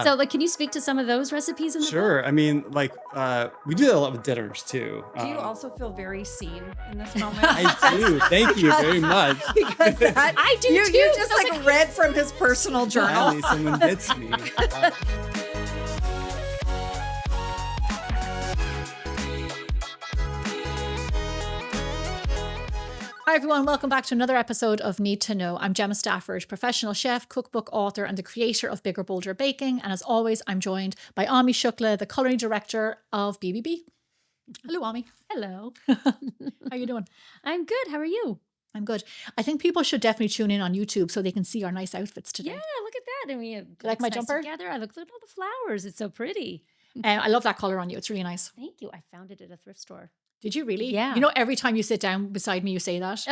So, like, can you speak to some of those recipes in the book? Sure. I mean, like, we do that a lot with dinners too. Do you also feel very seen in this moment? I do. Thank you very much. Because that, I do you, too. You just like read from his personal journal. Finally, someone gets me. Hi everyone, welcome back to another episode of Knead To Know. I'm Gemma Stafford, professional chef, cookbook author, and the creator of Bigger Bolder Baking. And as always, I'm joined by Ami Shukla, the culinary director of BBB. Hello, Ami. Hello. How are you doing? I'm good. How are you? I'm good. I think people should definitely tune in on YouTube so they can see our nice outfits today. Yeah, look at that. And we have like my nice jumper? together. I look at all the flowers. It's so pretty. I love that color on you. It's really nice. Thank you. I found it at a thrift store. Did you really? Yeah. You know, every time you sit down beside me, you say that.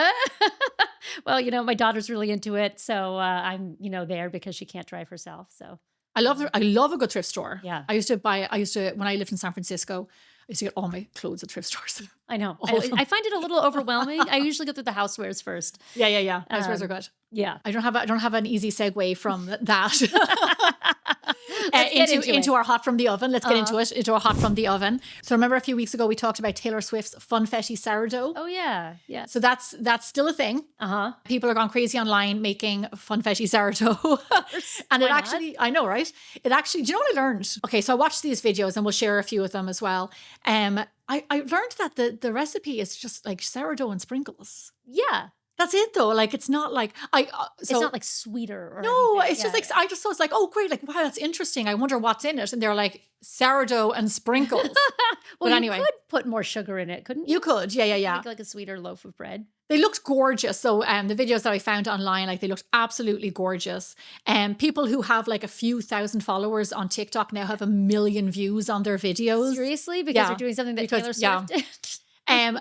Well, you know, my daughter's really into it. So I'm, there because she can't drive herself. So I love a good thrift store. Yeah. I used to, when I lived in San Francisco, I used to get all my clothes at thrift stores. I know. All of them. I find it a little overwhelming. I usually go through the housewares first. Yeah. Housewares are good. Yeah. I don't have an easy segue from that Let's get into our hot from the oven. Let's get into our hot from the oven. So remember a few weeks ago we talked about Taylor Swift's Funfetti sourdough. Oh yeah. Yeah. So that's still a thing. Uh-huh. People are gone crazy online making Funfetti sourdough. And Why it actually, I know, right? It actually, do you know what I learned? Okay, so I watched these videos and we'll share a few of them as well. I learned that the recipe is just like sourdough and sprinkles. Yeah. That's it though. Like it's not like It's not like sweeter or no, anything. it's just like I just thought it's like, oh great, like wow, that's interesting. I wonder what's in it. And they're like sourdough and sprinkles. Well, But anyway. you could put more sugar in it, couldn't you? You could, yeah. Make like a sweeter loaf of bread. They looked gorgeous. So the videos that I found online, like they looked absolutely gorgeous. And people who have like a few thousand followers on TikTok now have 1 million views on their videos. Seriously? Because Yeah. they're doing something that Because- Taylor Swift did?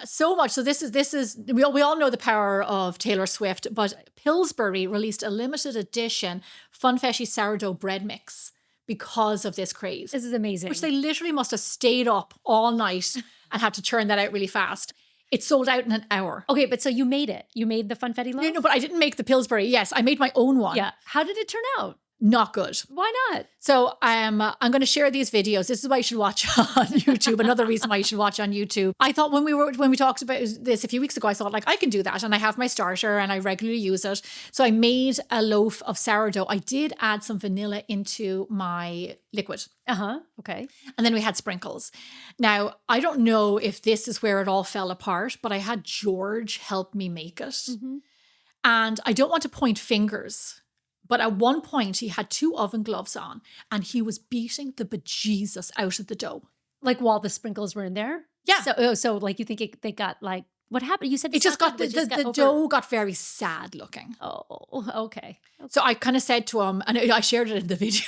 So much. So this is we all know the power of Taylor Swift, but Pillsbury released a limited edition Funfetti sourdough bread mix because of this craze. This is amazing. Which they literally must have stayed up all night and had to churn that out really fast. It sold out in an hour. Okay, but so you made it. You made the Funfetti loaf? No, but I didn't make the Pillsbury. Yes, I made my own one. Yeah. How did it turn out? Not good. Why not? So I'm going to share these videos. This is why you should watch on YouTube. Another reason why you should watch on YouTube. I thought when we talked about this a few weeks ago, I thought like I can do that, and I have my starter and I regularly use it. So I made a loaf of sourdough. I did add some vanilla into my liquid. Okay. And then we had sprinkles. Now, I don't know if this is where it all fell apart, but I had George help me make it. Mm-hmm. And I don't want to point fingers, but at one point he had 2 oven gloves on and he was beating the bejesus out of the dough. Like while the sprinkles were in there? Yeah. So like you think they got like, what happened? You said It just got, the over- dough got very sad looking. Oh, okay. So I kind of said to him, and I shared it in the video.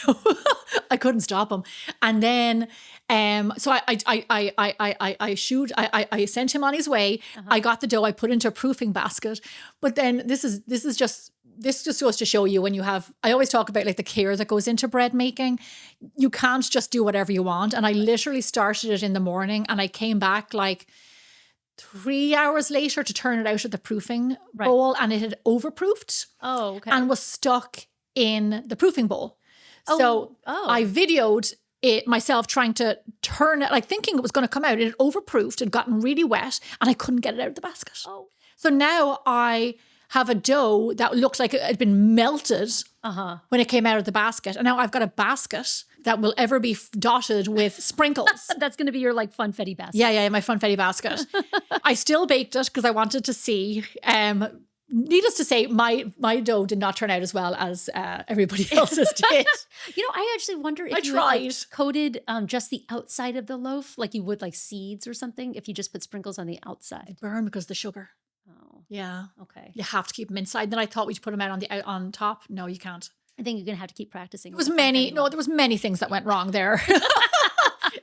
I couldn't stop him. And then, so I sent him on his way. I got the dough. I put it into a proofing basket. But then this just goes to show you when you have, I always talk about like the care that goes into bread making. You can't just do whatever you want. And I literally started it in the morning and I came back like 3 hours later to turn it out of the proofing bowl, and it had overproofed. Oh, okay. And was stuck in the proofing bowl. Oh. I videoed it myself trying to turn it, like thinking it was going to come out. It had overproofed, it had gotten really wet, and I couldn't get it out of the basket. Oh. So now I have a dough that looked like it had been melted when it came out of the basket. And now I've got a basket that will ever be dotted with sprinkles. That's going to be your like Funfetti basket. Yeah, my Funfetti basket. I still baked it because I wanted to see. Needless to say, my dough did not turn out as well as everybody else's did. I actually wonder if I you tried. like, coated just the outside of the loaf, like you would like seeds or something, if you just put sprinkles on the outside. Burn because of the sugar. Oh, Yeah. okay. You have to keep them inside. Then I thought we should put them out on top. No, you can't. I think you're going to have to keep practicing. There was many things that went wrong there.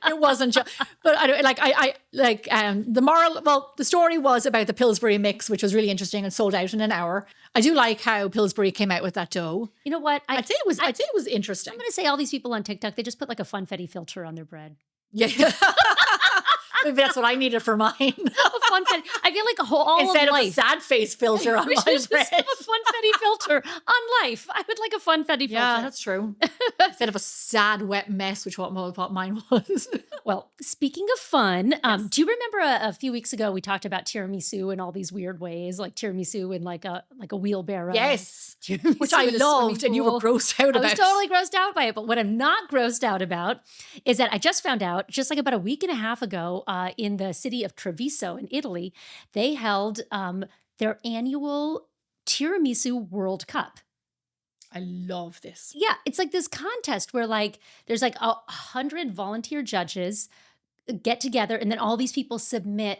It wasn't just, but the moral. Well, the story was about the Pillsbury mix, which was really interesting and sold out in an hour. I do like how Pillsbury came out with that dough. You know what? I'd say it was interesting. I'm going to say all these people on TikTok, they just put like a Funfetti filter on their bread. Yeah. Maybe that's what I needed for mine. A funfetti. I feel like all Instead of of a life. sad face filter on We my should just bread. have a funfetti filter on life. I would like a funfetti filter. Yeah, that's true. Instead of a sad, wet mess, which what mine was. Well, speaking of fun, do you remember a few weeks ago we talked about tiramisu in all these weird ways, like tiramisu in like a wheelbarrow? Yes, Tiramisu which I in a loved, swimming and you were pool. grossed out I about. was totally grossed out by it. But what I'm not grossed out about is that I just found out, just like about a week and a half ago, in the city of Treviso in Italy, they held their annual Tiramisu World Cup. I love this. Yeah, it's like this contest where like there's like 100 volunteer judges get together, and then all these people submit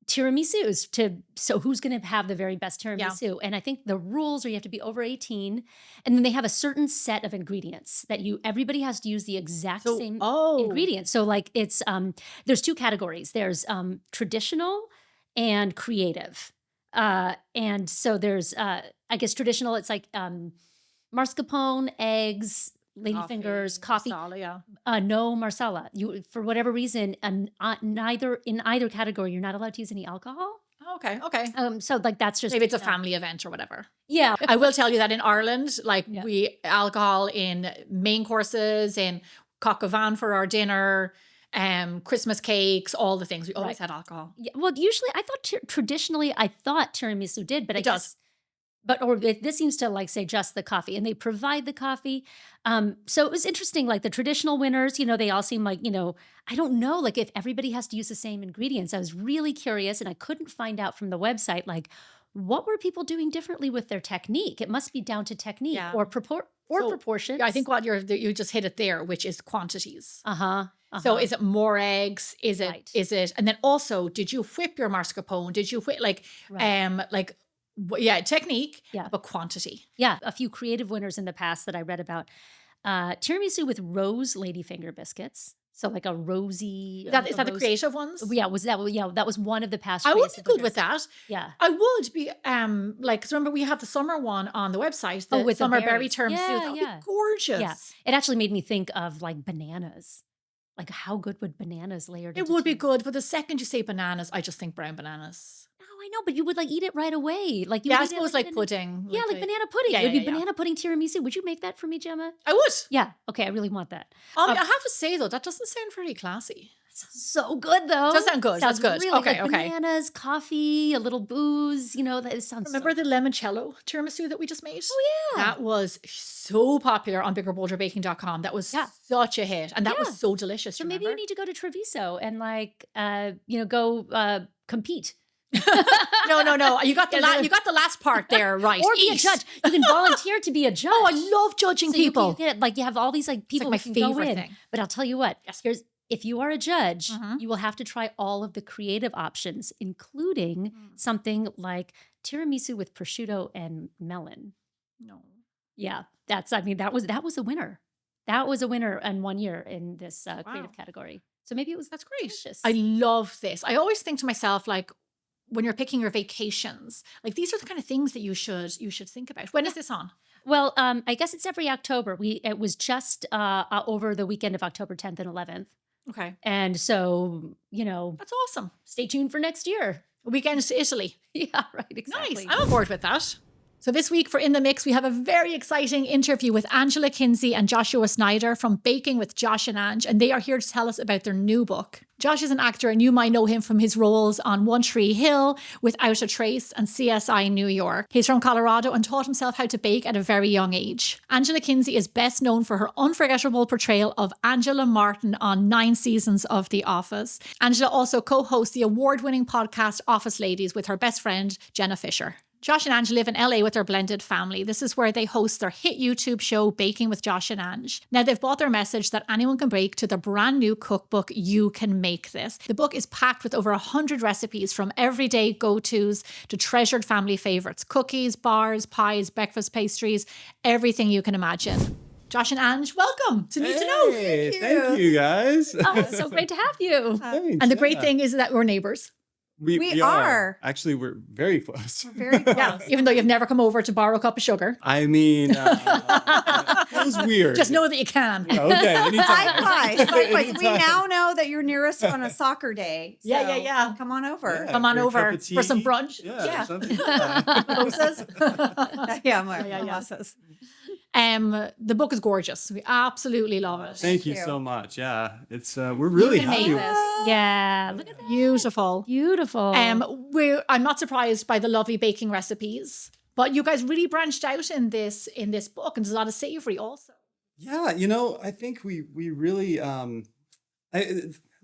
tiramisus so who's going to have the very best tiramisu. And I think the rules are you have to be over 18, and then they have a certain set of ingredients that everybody has to use the exact same ingredients. So like it's there's two categories. There's traditional and creative. And so there's I guess traditional, it's like mascarpone, eggs, ladyfingers, coffee. Masala, yeah. No marsala. You, for whatever reason, in either category, you're not allowed to use any alcohol. Okay, okay. So like that's just Maybe it's a family event or whatever. Yeah. I will tell you that in Ireland, like Yeah. we alcohol in main courses, in coq au vin for our dinner, Christmas cakes, all the things. We always had alcohol. Yeah. Well, usually I thought traditionally I thought tiramisu did, but I It guess. does. This seems to like say just the coffee, and they provide the coffee. So it was interesting, like the traditional winners, they all seem like, I don't know, like if everybody has to use the same ingredients. I was really curious, and I couldn't find out from the website, like what were people doing differently with their technique? It must be down to technique Yeah. or So, proportions. Yeah, I think you just hit it there, which is quantities. Uh-huh. So is it more eggs? Is it, Right. and then also, did you whip your mascarpone? Did you whip technique, Yeah. but quantity. Yeah, a few creative winners in the past that I read about. Tiramisu with rose ladyfinger biscuits. So like a rosy. Is that the rose- creative ones? Yeah, that was one of the past. I would be creative good with winners. that. Yeah. I would be because remember we have the summer one on the website, the with the summer berry berries. tiramisu. Yeah, That would yeah. be gorgeous. Yeah. It actually made me think of like bananas. Like how good would bananas layered? It into would be tiramisu? good, but the second you say bananas, I just think brown bananas. No, I know, but you would like eat it right away. Like you Yeah, would I eat it, suppose like in- pudding. Yeah, like banana pudding. Yeah, it would yeah, be yeah. banana pudding tiramisu. Would you make that for me, Gemma? I would. Yeah. Okay, I really want that. I have to say though, that doesn't sound very classy. So good though. Does sound good. Sounds That's good. Really, Okay, like okay. Bananas, coffee, a little booze. That sounds. Remember so the limoncello tiramisu that we just made? Oh yeah. That was so popular on biggerbolderbaking.com. That was Yeah. such a hit. And that Yeah. was so delicious. So maybe you remember? need to go to Treviso and go compete. No. You got the Yeah, you got the last part there right. Or be a Eat. judge. You can volunteer to be a judge. Oh, I love judging So you people. can get, you have all these people my who can go favorite in. thing. But I'll tell you what. Yes. If you are a judge, Mhm. you will have to try all of the creative options, including something like tiramisu with prosciutto and melon. No. Yeah, that was a winner. That was a winner in 1 year in this creative Wow. category. So maybe it was That's great. delicious. I love this. I always think to myself, like, when you're picking your vacations, like these are the kind of things that you should think about. When is this on? Well, I guess it's every October. It was just over the weekend of October 10th and 11th. Okay. And so, That's awesome. stay tuned for next year. Weekends to Italy. Yeah, right, exactly. Nice. I'm on board with that. So this week for In the Mix, we have a very exciting interview with Angela Kinsey and Joshua Snyder from Baking with Josh and Ange, and they are here to tell us about their new book. Josh is an actor, and you might know him from his roles on One Tree Hill, Without a Trace, and CSI New York. He's from Colorado and taught himself how to bake at a very young age. Angela Kinsey is best known for her unforgettable portrayal of Angela Martin on 9 seasons of The Office. Angela also co-hosts the award-winning podcast Office Ladies with her best friend, Jenna Fisher. Josh and Ange live in LA with their blended family. This is where they host their hit YouTube show, Baking with Josh and Ange. Now, they've brought their message that anyone can bake to the brand new cookbook, You Can Make This. The book is packed with over 100 recipes from everyday go-tos to treasured family favorites, cookies, bars, pies, breakfast pastries, everything you can imagine. Josh and Ange, welcome to Need to Know. Hey, thank you guys. Oh, it's so great to have you. Thanks, And the great yeah. thing is that we're neighbors. We are. Actually, we're very close. Very close. Yeah, even though you've never come over to borrow a cup of sugar. I mean, that was weird. Just know that you can. Okay, anytime. Likewise. We Anytime. now know that you're near us on a soccer day. Yeah, so yeah. Come on over. Yeah. Come on Great over cup of for some tea. brunch. Yeah. Yeah. Something like that. Mimosas. Yeah, yeah. mimosas. The book is gorgeous. We absolutely love it. Thank you you. so much. Yeah. It's we're really can make happy. this. Yeah. Look at that. Beautiful. Beautiful. I'm not surprised by the lovely baking recipes, but you guys really branched out in this book, and there's a lot of savory also. Yeah, I think we really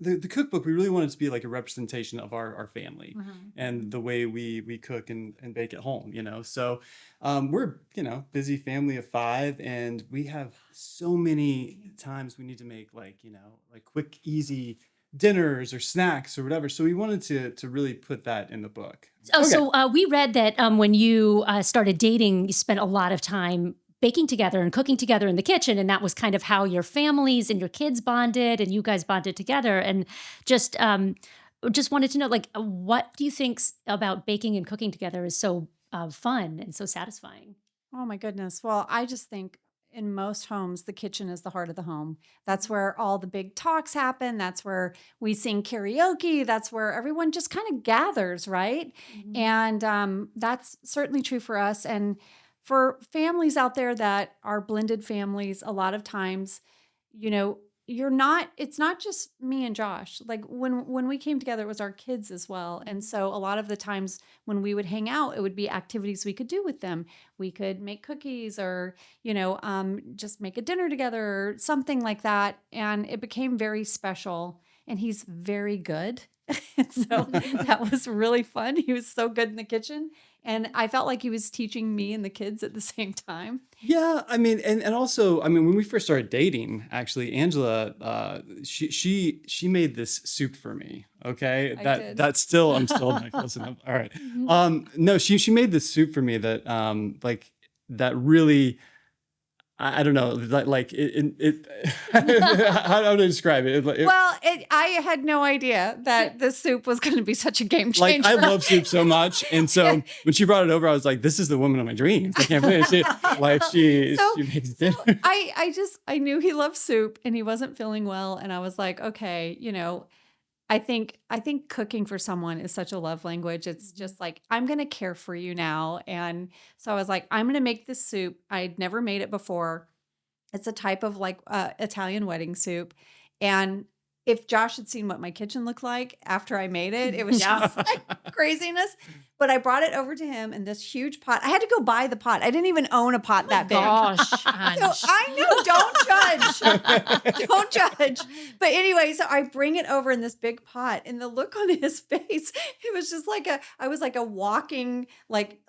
the cookbook, we really wanted to be like a representation of our family and the way we cook and bake at home, So we're, busy family of 5, and we have so many times we need to make like quick, easy dinners or snacks or whatever. So we wanted to really put that in the book. So we read that when you started dating, you spent a lot of time baking together and cooking together in the kitchen, and that was kind of how your families and your kids bonded, and you guys bonded together. And just wanted to know, like, what do you think about baking and cooking together is so fun and so satisfying? Oh my goodness. Well, I just think in most homes, the kitchen is the heart of the home. That's where all the big talks happen. That's where we sing karaoke. That's where everyone just kind of gathers, right? And that's certainly true for us. And for families out there that are blended families, a lot of times, it's not just me and Josh. Like when we came together, it was our kids as well. And so a lot of the times when we would hang out, it would be activities we could do with them. We could make cookies or, just make a dinner together or something like that. And it became very special. And he's very good. And so that was really fun. He was so good in the kitchen. And I felt like he was teaching me and the kids at the same time. Yeah, I mean, and also, I mean, when we first started dating, actually, Angela, she made this soup for me. Okay, did. I'm still not close enough. All right, no, she made this soup for me that that really. I don't know, like it how to describe it? I had no idea that the soup was going to be such a game changer. Like, I love soup so much, and so when she brought it over, I was like, "This is the woman of my dreams." I can't believe she makes dinner. I knew he loved soup, and he wasn't feeling well, and I was like, okay, I think cooking for someone is such a love language. It's just like, I'm going to care for you now. And so I was like, I'm going to make this soup. I'd never made it before. It's a type of like Italian wedding soup. And if Josh had seen what my kitchen looked like after I made it, it was just like craziness. But I brought it over to him in this huge pot. I had to go buy the pot. I didn't even own a pot that big. Gosh, So I know, don't judge. Don't judge. But anyway, so I bring it over in this big pot, and the look on his face, it was just like I was like a walking, like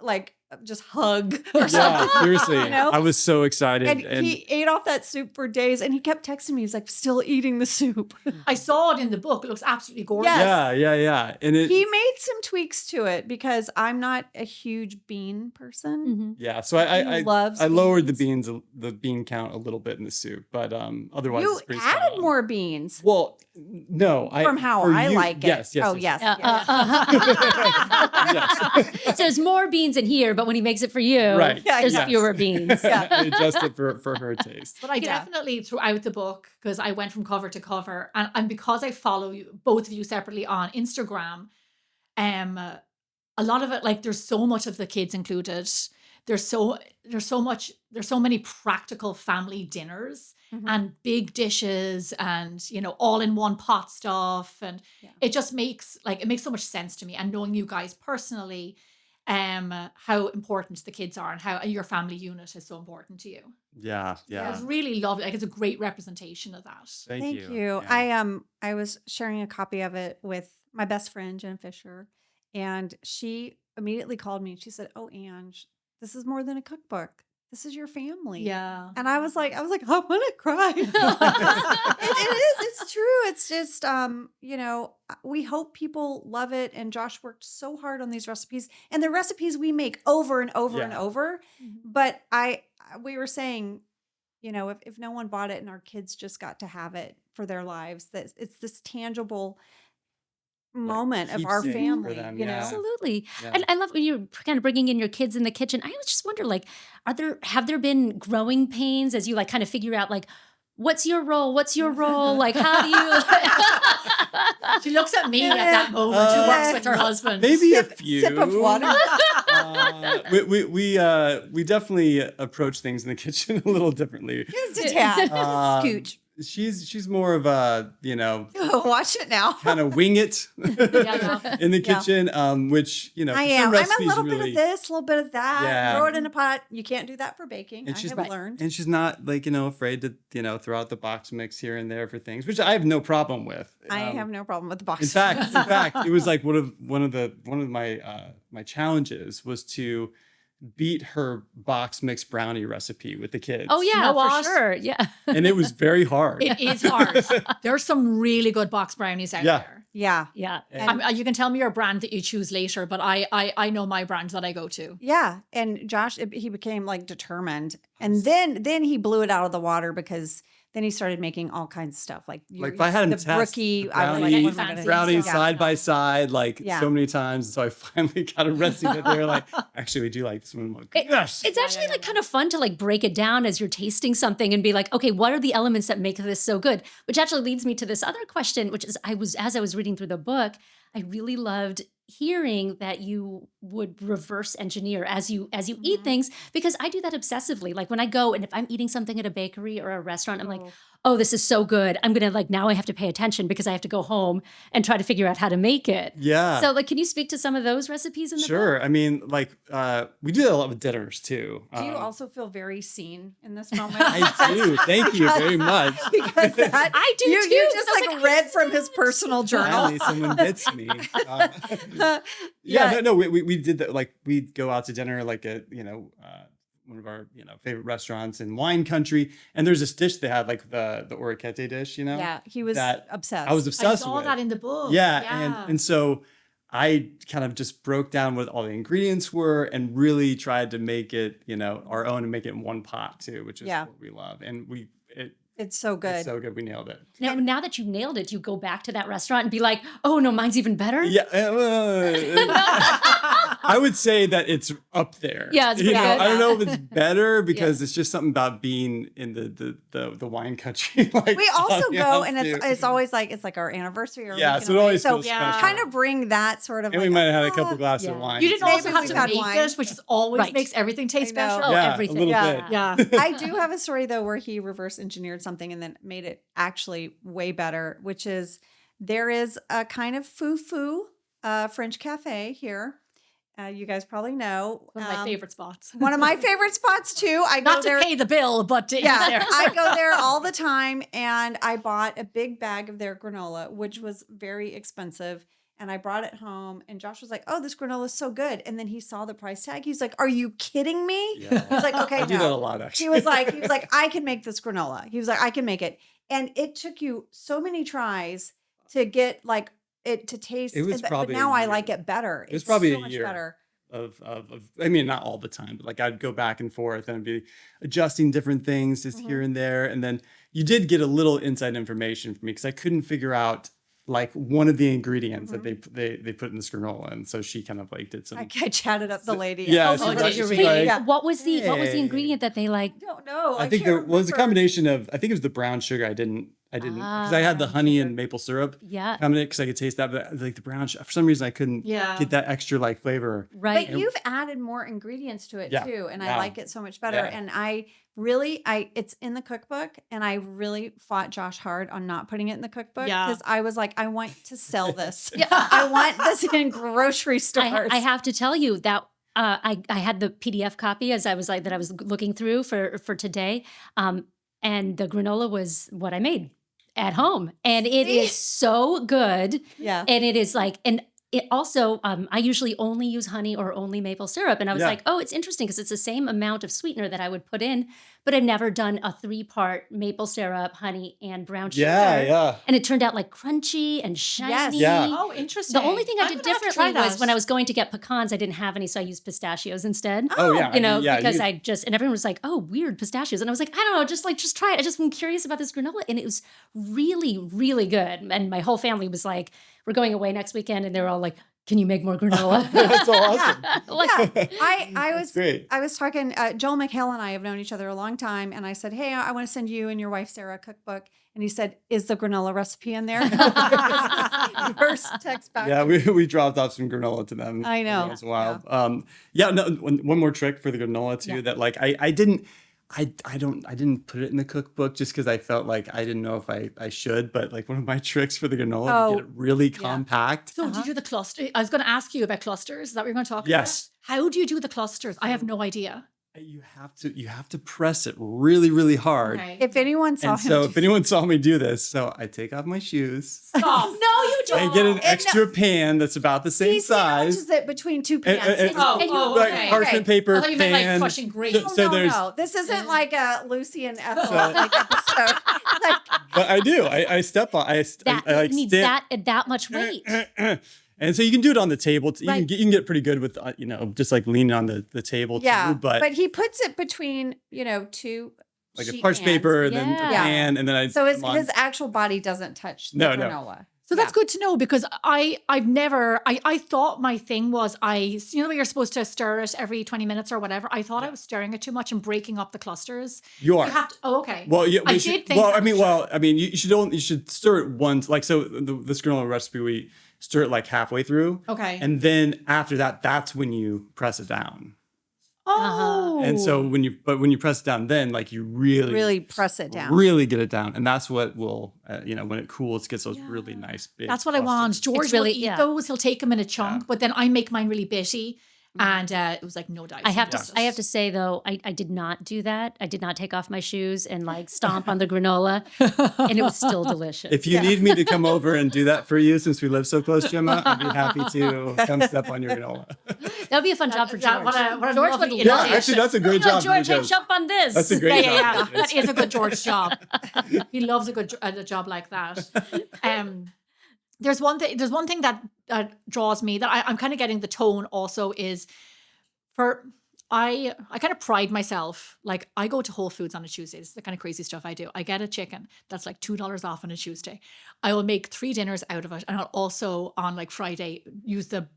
just hug or something. Yeah, seriously. I was so excited. And he ate off that soup for days, and he kept texting me. He's like, still eating the soup. I saw it in the book. It looks absolutely gorgeous. Yes. Yeah. And He made some tweaks to it because I'm not a huge bean person. yeah, so I loves lowered beans. the bean count a little bit in the soup, but otherwise You it's pretty added spot on. more beans. Well, no, From how for I you- like it. Yes. Oh, yes. Yes. So there's more beans in here, but when he makes it for you, Right. Yeah, there's yes. fewer beans. I adjusted for her taste. But I definitely, throughout the book, because I went from cover to cover, and because I follow you, both of you separately on Instagram, a lot of it, like, there's so much of the kids included. There's so many practical family dinners and big dishes and, all in one pot stuff. And it just makes so much sense to me. And knowing you guys personally, how important the kids are and how your family unit is so important to you. Yeah. It's really lovely. Like, it's a great representation of that. Thank you. Yeah. I was sharing a copy of it with my best friend, Jen Fisher, and she immediately called me and she said, "Oh, Ange, this is more than a cookbook. This is your family." Yeah. And I was like, I'm gonna cry. It is. It's true. It's just, we hope people love it. And Josh worked so hard on these recipes, and the recipes we make over and over and over. But we were saying, if no one bought it and our kids just got to have it for their lives, that it's this tangible moment of our keepsake for family, them, you know? yeah. Absolutely. Yeah. And I love when you're kind of bringing in your kids in the kitchen. I always just wonder, like, have there been growing pains as you like kind of figure out, like, what's your role? What's your role? Like, how do you? She looks at me at that moment. She works with her husband. Maybe a few. Sip of water. We definitely approach things in the kitchen a little differently. Just a tad. Scooch. She's more of a, Watch it now. kind of wing it Yeah. in the kitchen, which, I for some am. I'm a recipes little bit really- of this, a little bit of that. Yeah. Throw it in a pot. You can't do that for baking. And I she's have learned. And she's not afraid to, throw out the box mix here and there for things, which I have no problem with. I have no problem with the box. In fact, it was like one of my challenges was to beat her box mix brownie recipe with the kids. Oh yeah, You know for what? sure. Yeah. And it was very hard. It is hard. There's some really good box brownies out Yeah. there. Yeah. Yeah. And- You can tell me your brand that you choose later, but I know my brand that I go to. Yeah. And Josh, he became like determined. And then he blew it out of the water because then he started making all kinds of stuff. Like If I had him the test brookie, the I was like, brownie- what am I gonna do? brownies Yeah. side by side, Yeah. so many times. So I finally got a recipe that they're like, actually, we do like this one. I'm like, yes. It's actually like kind of fun to like break it down as you're tasting something and be like, okay, what are the elements that make this so good? Which actually leads me to this other question, which is as I was reading through the book, I really loved hearing that you would reverse engineer as you eat things, because I do that obsessively. Like when I go and if I'm eating something at a bakery or a restaurant, I'm like, oh, this is so good. I'm going to like, now I have to pay attention because I have to go home and try to figure out how to make it. Yeah. So like, can you speak to some of those recipes in the book? Sure. I mean, we do a lot with dinners too. Do you also feel very seen in this moment? I do. Thank you very much. Because that, I do you, too. You just I was like read from his personal journal. Finally, someone gets me. Yeah. No, we did that. Like we'd go out to dinner, like at one of our favorite restaurants in wine country, and there's this dish they had, like the orecchiette dish. Yeah, he was that obsessed. I was I obsessed saw with. that in the book. Yeah, and so I kind of just broke down what all the ingredients were and really tried to make it our own and make it in one pot too, which is what we love. And It's so good. it's so good. We nailed it. Now that you've nailed it, you go back to that restaurant and be like, oh no, mine's even better. Yeah, I would say that it's up there. Yeah, it's pretty good. I don't know if it's better because it's just something about being in the wine country. Like We also you go, know, and too. it's always like it's like our anniversary. Or Yeah, weekend so it always away. feels special. kind of bring that sort of. And like, we might have had a couple glasses of yeah. wine. You didn't so- also Maybe have we've to had make wine. this, which is always Right. makes everything taste I know. special. Oh, yeah, everything. a little Yeah. bit. Yeah. I do have a story though where he reverse engineered something and then made it actually way better, which is there is a kind of foo-foo French cafe here. You guys probably know. One of my favorite spots. One of my favorite spots too. I go Not to there. pay the bill, but to eat Yeah, there. I go there all the time, and I bought a big bag of their granola, which was very expensive. And I brought it home, and Josh was like, "Oh, this granola is so good." And then he saw the price tag. He's like, "Are you kidding me?" Yeah. He's like, "Okay, I no." do that a lot, actually. He was like, "I can make this granola." He was like, "I can make it," and it took you so many tries to get like it to taste. It was but probably now a I year. like it better. It was It's probably so a much year. better. Of I mean, not all the time, but like I'd go back and forth and I'd be adjusting different things just here and there. And then you did get a little inside information from me because I couldn't figure out like one of the ingredients that they put in this granola. And so she kind of like did some. I chatted up the lady. Yeah, Oh, she's did like- you she's really? like- Yeah. What was the Hey. ingredient that they like? I don't know. I think can't there was a remember. combination of, I think it was the brown sugar. I didn't because I had the honey and maple syrup Yeah. combination because I could taste that, but like the brown sugar, for some reason I couldn't Yeah. get that extra like flavor. Right. But you've added more ingredients to it Yeah. too, and I Yeah. like it so much better. Yeah. And it's in the cookbook, and I really fought Josh hard on not putting it in the cookbook Yeah. because I was like, I want to sell this. Yeah. I want this in grocery stores. I have to tell you that I had the PDF copy as I was looking through for today, and the granola was what I made at home, and it is so good, Yeah. and it is like and. It also, I usually only use honey or only maple syrup. And I was Yeah. like, oh, it's interesting because it's the same amount of sweetener that I would put in, but I've never done a 3-part maple syrup, honey, and brown sugar. Yeah. And it turned out like crunchy and shiny. Yeah. Oh, interesting. The only thing I I'm did gonna have to try differently was that. when I was going to get pecans, I didn't have any, so I used pistachios instead. Oh, yeah. You know, yeah, because you- and everyone was like, oh, weird pistachios. And I was like, I don't know, just try it. I just been curious about this granola. And it was really, really good. And my whole family was like, we're going away next weekend. And they were all like, Can you make more granola? That's so awesome. Like, I was talking, Joel McHale and I have known each other a long time. And I said, hey, I want to send you and your wife, Sarah, a cookbook. And he said, is the granola recipe in there? First text back. Yeah, we dropped off some granola to them. I know. Every once in a while. No, one more trick for the granola too, that like I didn't put it in the cookbook just because I felt like I didn't know if I should, but like one of my tricks for the granola to get it really compact. So do you do the cluster? I was going to ask you about clusters. Is that what you're going to talk about? Yes. How do you do the clusters? I have no idea. You have to press it really, really hard. Okay. If anyone saw And him, so if anyone saw me do this, so I take off my shoes. Stop. no, you don't. I get an extra pan that's about the same he size. sandwiches it between two pans. Like okay. parchment paper I thought you meant pan. like crushing grapes. No. This isn't like a Lucy and Ethel episode. But I do. I step on. I It needs that much weight. And so you can do it on the table. You Right. can get pretty good with just like leaning on the table Yeah, too. But he puts it between two like a sheet parchment pans. paper and then a Yeah. pan, and then I So come on. his actual body doesn't touch the No. granola. So that's good to know because I thought my thing was the way you're supposed to stir it every 20 minutes or whatever. I thought I was stirring it too much and breaking up the clusters. You are. You have to. Oh, okay. Well, yeah, I we did should, think. you should stir it once. Like so, this granola recipe, we stir it like halfway through. Okay. And then after that, that's when you press it down. Oh. And so when you press it down, then like you really press it down. really get it down, and that's what will when it cools, it gets those really nice big. That's what I want. clusters. George really- will eat yeah. those. He'll take them in a chunk, but then I make mine really bitty. And it was like no dice. I have to say though, I did not do that. I did not take off my shoes and like stomp on the granola, and it was still delicious. If you need me to come over and do that for you, since we live so close, Gemma, I'd be happy to come step on your granola. That would be a fun job for George. What a George lovely would invitation. love Yeah, actually, that's a great job. George, hey, because jump on this. That's a great job. Yeah. That is a good George job. He loves a job like that. There's one thing that draws me that I'm kind of getting the tone also is I kind of pride myself. Like I go to Whole Foods on a Tuesday. This is the kind of crazy stuff I do. I get a chicken that's like $2 off on a Tuesday. I will make 3 dinners out of it. And I'll also on like Friday use the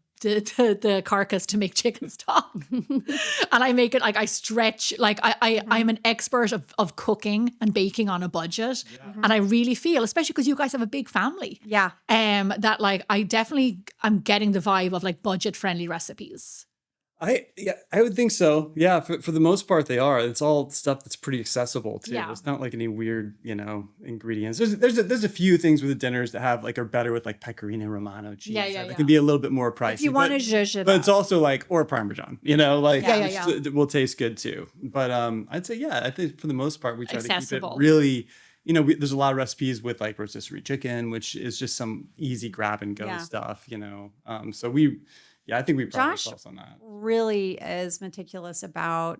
carcass to make chicken stock. And I make it like I stretch, like I'm an expert of cooking and baking on a budget. And I really feel, especially because you guys have a big family. Yeah. That like I'm getting the vibe of like budget friendly recipes. I would think so. Yeah, for the most part, they are. It's all stuff that's pretty accessible too. Yeah. It's not like any weird, ingredients. There's a few things with the dinners that have like are better with like pecorino romano cheese. Yeah. That can be a little bit more pricey. If you want to zhuzh it but up. it's also like or Parmesan. Yeah. It will taste good too. But I'd say I think for the most part we try Accessible. to keep it really. There's a lot of recipes with like rotisserie chicken, which is just some easy grab and go stuff. So I think we pride Josh ourselves on that. really is meticulous about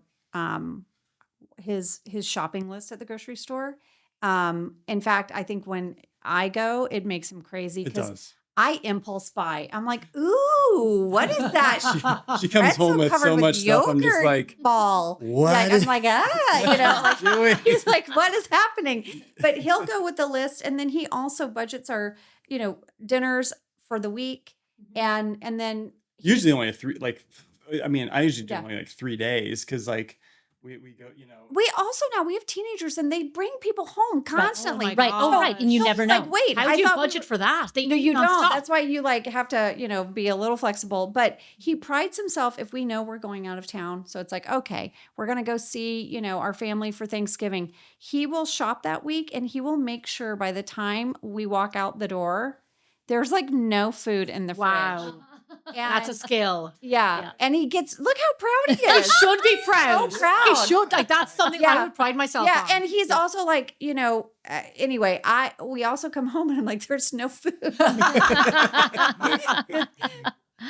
his shopping list at the grocery store. In fact, I think when I go, it makes him crazy It because does. I impulse buy. I'm like, ooh, what is that? She comes Pretzel home with covered so much stuff. I'm just yogurt like, ball. what? Yeah, I'm like, like, doing? he's like, what is happening? But he'll go with the list, and then he also budgets our, dinners for the week, and then Usually only I usually do Yeah. only like 3 days because like we go, we also now we have teenagers, and they bring people home constantly. my Right. Oh, gosh. right. And you So never it's know. like, wait, How I do you thought budget for that? They No, you eat don't. nonstop. That's why you like have to, be a little flexible. But he prides himself if we know we're going out of town. So it's like, okay, we're gonna go see, our family for Thanksgiving. He will shop that week, and he will make sure by the time we walk out the door, there's like no food in the fridge. Wow. That's a skill. Yeah. And he gets, look how proud he He is. should be proud. So proud. He should. Like that's something Yeah. I would pride myself Yeah, on. and he's also like, anyway, we also come home and I'm like, there's no food.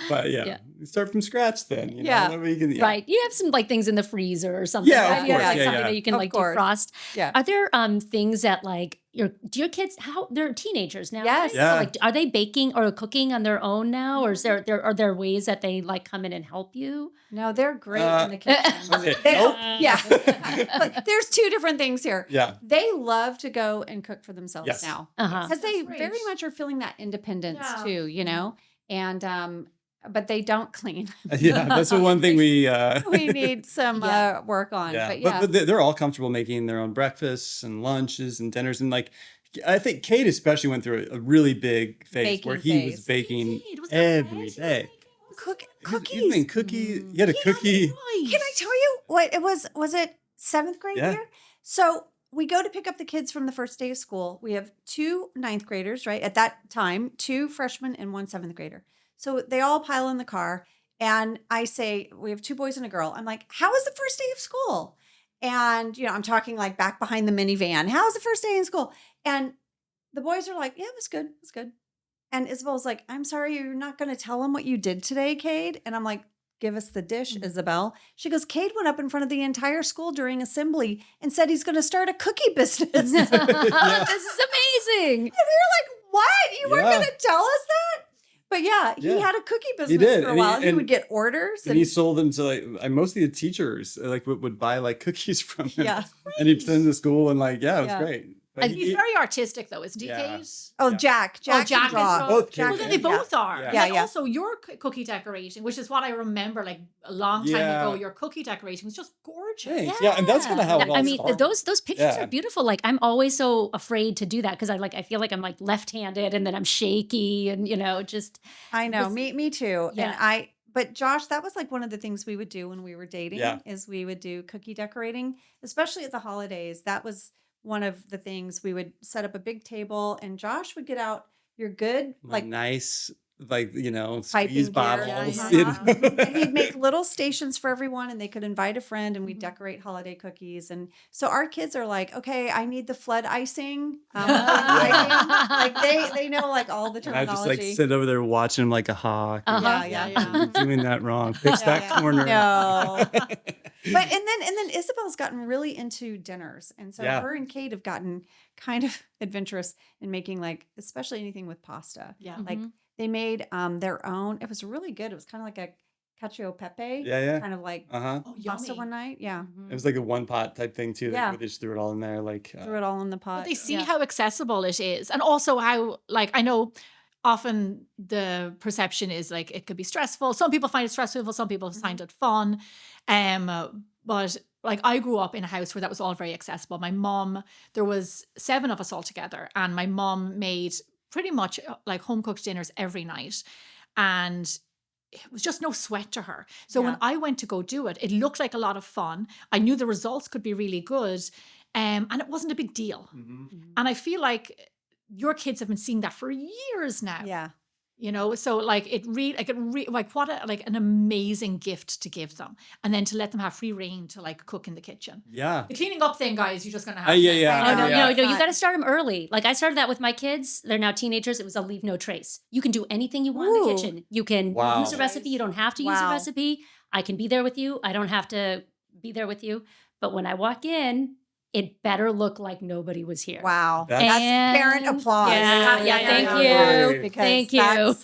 but Yeah. you start from scratch then. Yeah. That way you can, Right. You have some like things in the freezer or something. Yeah, of right? course. Like Yeah, something yeah. that you can Of like course. defrost. Yeah. Are there things that like do your kids they're teenagers now? Yes. Right? Yeah. So, like are they baking or cooking on their own now? Or are there ways that they like come in and help you? No, they're great in the kitchen. Okay. They- Nope. Yeah. But there's 2 different things here. Yeah. They love to go and cook for themselves Yes. now. Uh-huh. Because they That's great. very much are feeling that independence Yeah. too, And but they don't clean. Yeah, that's the one thing we need some work on. yeah. But yeah. But they're all comfortable making their own breakfasts and lunches and dinners, and like I think Kate especially went through a really big phase where he was baking every day. Cookies. He had a cookie. Can I tell you what it was? Was it 7th grade year? So we go to pick up the kids from the first day of school. We have 2 9th graders, right? At that time, 2 freshmen and 1 7th grader. So they all pile in the car. And I say, we have 2 boys and a girl. I'm like, how was the first day of school? And, I'm talking like back behind the minivan. How's the first day in school? And the boys are like, yeah, it was good. It was good. And Isabel's like, I'm sorry, you're not going to tell them what you did today, Cade? And I'm like, give us the dish, Isabel. She goes, Cade went up in front of the entire school during assembly and said he's going to start a cookie business. This is amazing. And we were like, what? You weren't going to tell us that? But he had a cookie business for a while. And he would get orders. And he sold them to like mostly the teachers like would buy like cookies from him. Yeah. And he'd send them to school and like, it was great. But He's very artistic though, isn't he, Yeah. Kate? Oh, Jack. Jack Jack can draw. is Both well, kids. then they both are. Yeah. Like Yeah. also your cookie decorating, which is what I remember like a long time ago, your cookie decorating was just gorgeous. Thanks. Yeah, and that's kind of how it all I mean, started. those pictures Yeah. are beautiful. Like I'm always so afraid to do that because I feel like I'm like left-handed and then I'm shaky and just I know. Me too. Yeah. But Josh, that was like one of the things we would do when we were dating is we would do cookie decorating, especially at the holidays. That was one of the things. We would set up a big table and Josh would get out your good, like nice, like, piping squeeze gear. bottles. And he'd make little stations for everyone and they could invite a friend and we'd decorate holiday cookies. And so our kids are like, okay, I need the flood icing. Like they know like all the And I terminology. just like sit over there watching him like a hawk. Yeah. You're doing that wrong. Fix that corner. No. But and then Isabel's gotten really into dinners. And so Yeah. her and Kate have gotten kind of adventurous in making like especially anything with pasta. Yeah. Like they made their own. It was really good. It was kind of like a cacio e pepe. Yeah. Kind of like Uh-huh. Oh, pasta yummy. one night. Yeah. It was like a one pot type thing too. Yeah. Like, they just threw it all in there. Like Threw it all in the pot. But they see Yeah. how accessible it is. And also how, like, I know often the perception is like it could be stressful. Some people find it stressful, some people find it fun. But like I grew up in a house where that was all very accessible. My mom, there was 7 of us all together, and my mom made pretty much like home cooked dinners every night. And it was just no sweat to her. So when I went to go do it, it looked like a lot of fun. I knew the results could be really good. And it wasn't a big deal. And I feel like your kids have been seeing that for years now. Yeah. So like what an amazing gift to give them, and then to let them have free reign to like cook in the kitchen. Yeah. The cleaning up thing, guys, you're just gonna have. I know. No, you got to start them early. Like I started that with my kids. They're now teenagers. It was a leave no trace. You can do anything you want in the kitchen. You can Wow. use a recipe. You don't have to use a Wow. recipe. I can be there with you. I don't have to be there with you. But when I walk in, it better look like nobody was here. Wow. That's- That's parent applause. Thank yeah. you. Because Thank you.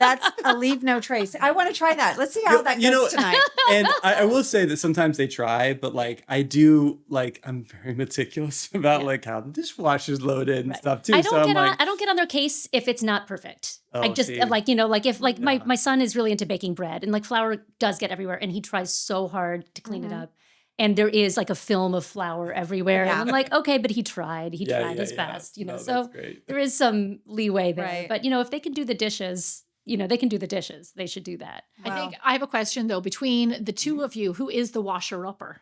That's a leave no trace. I want to try that. Let's see how that goes tonight. And I will say that sometimes they try, but like I do, like I'm very meticulous about like how the dishwasher's loaded and stuff too. I So don't I'm get like, on. I don't get on their case if it's not perfect. Oh, I just see. like if like my son is really into baking bread and like flour does get everywhere and he tries so hard to clean it up. And there is like a film of flour everywhere. Yeah. And I'm like, okay, but he tried. He tried his best, No, so that's great. there is some leeway there. Right. But if they can do the dishes, they can do the dishes. They should do that. I think I have a question though. Between the two of you, who is the washer-upper?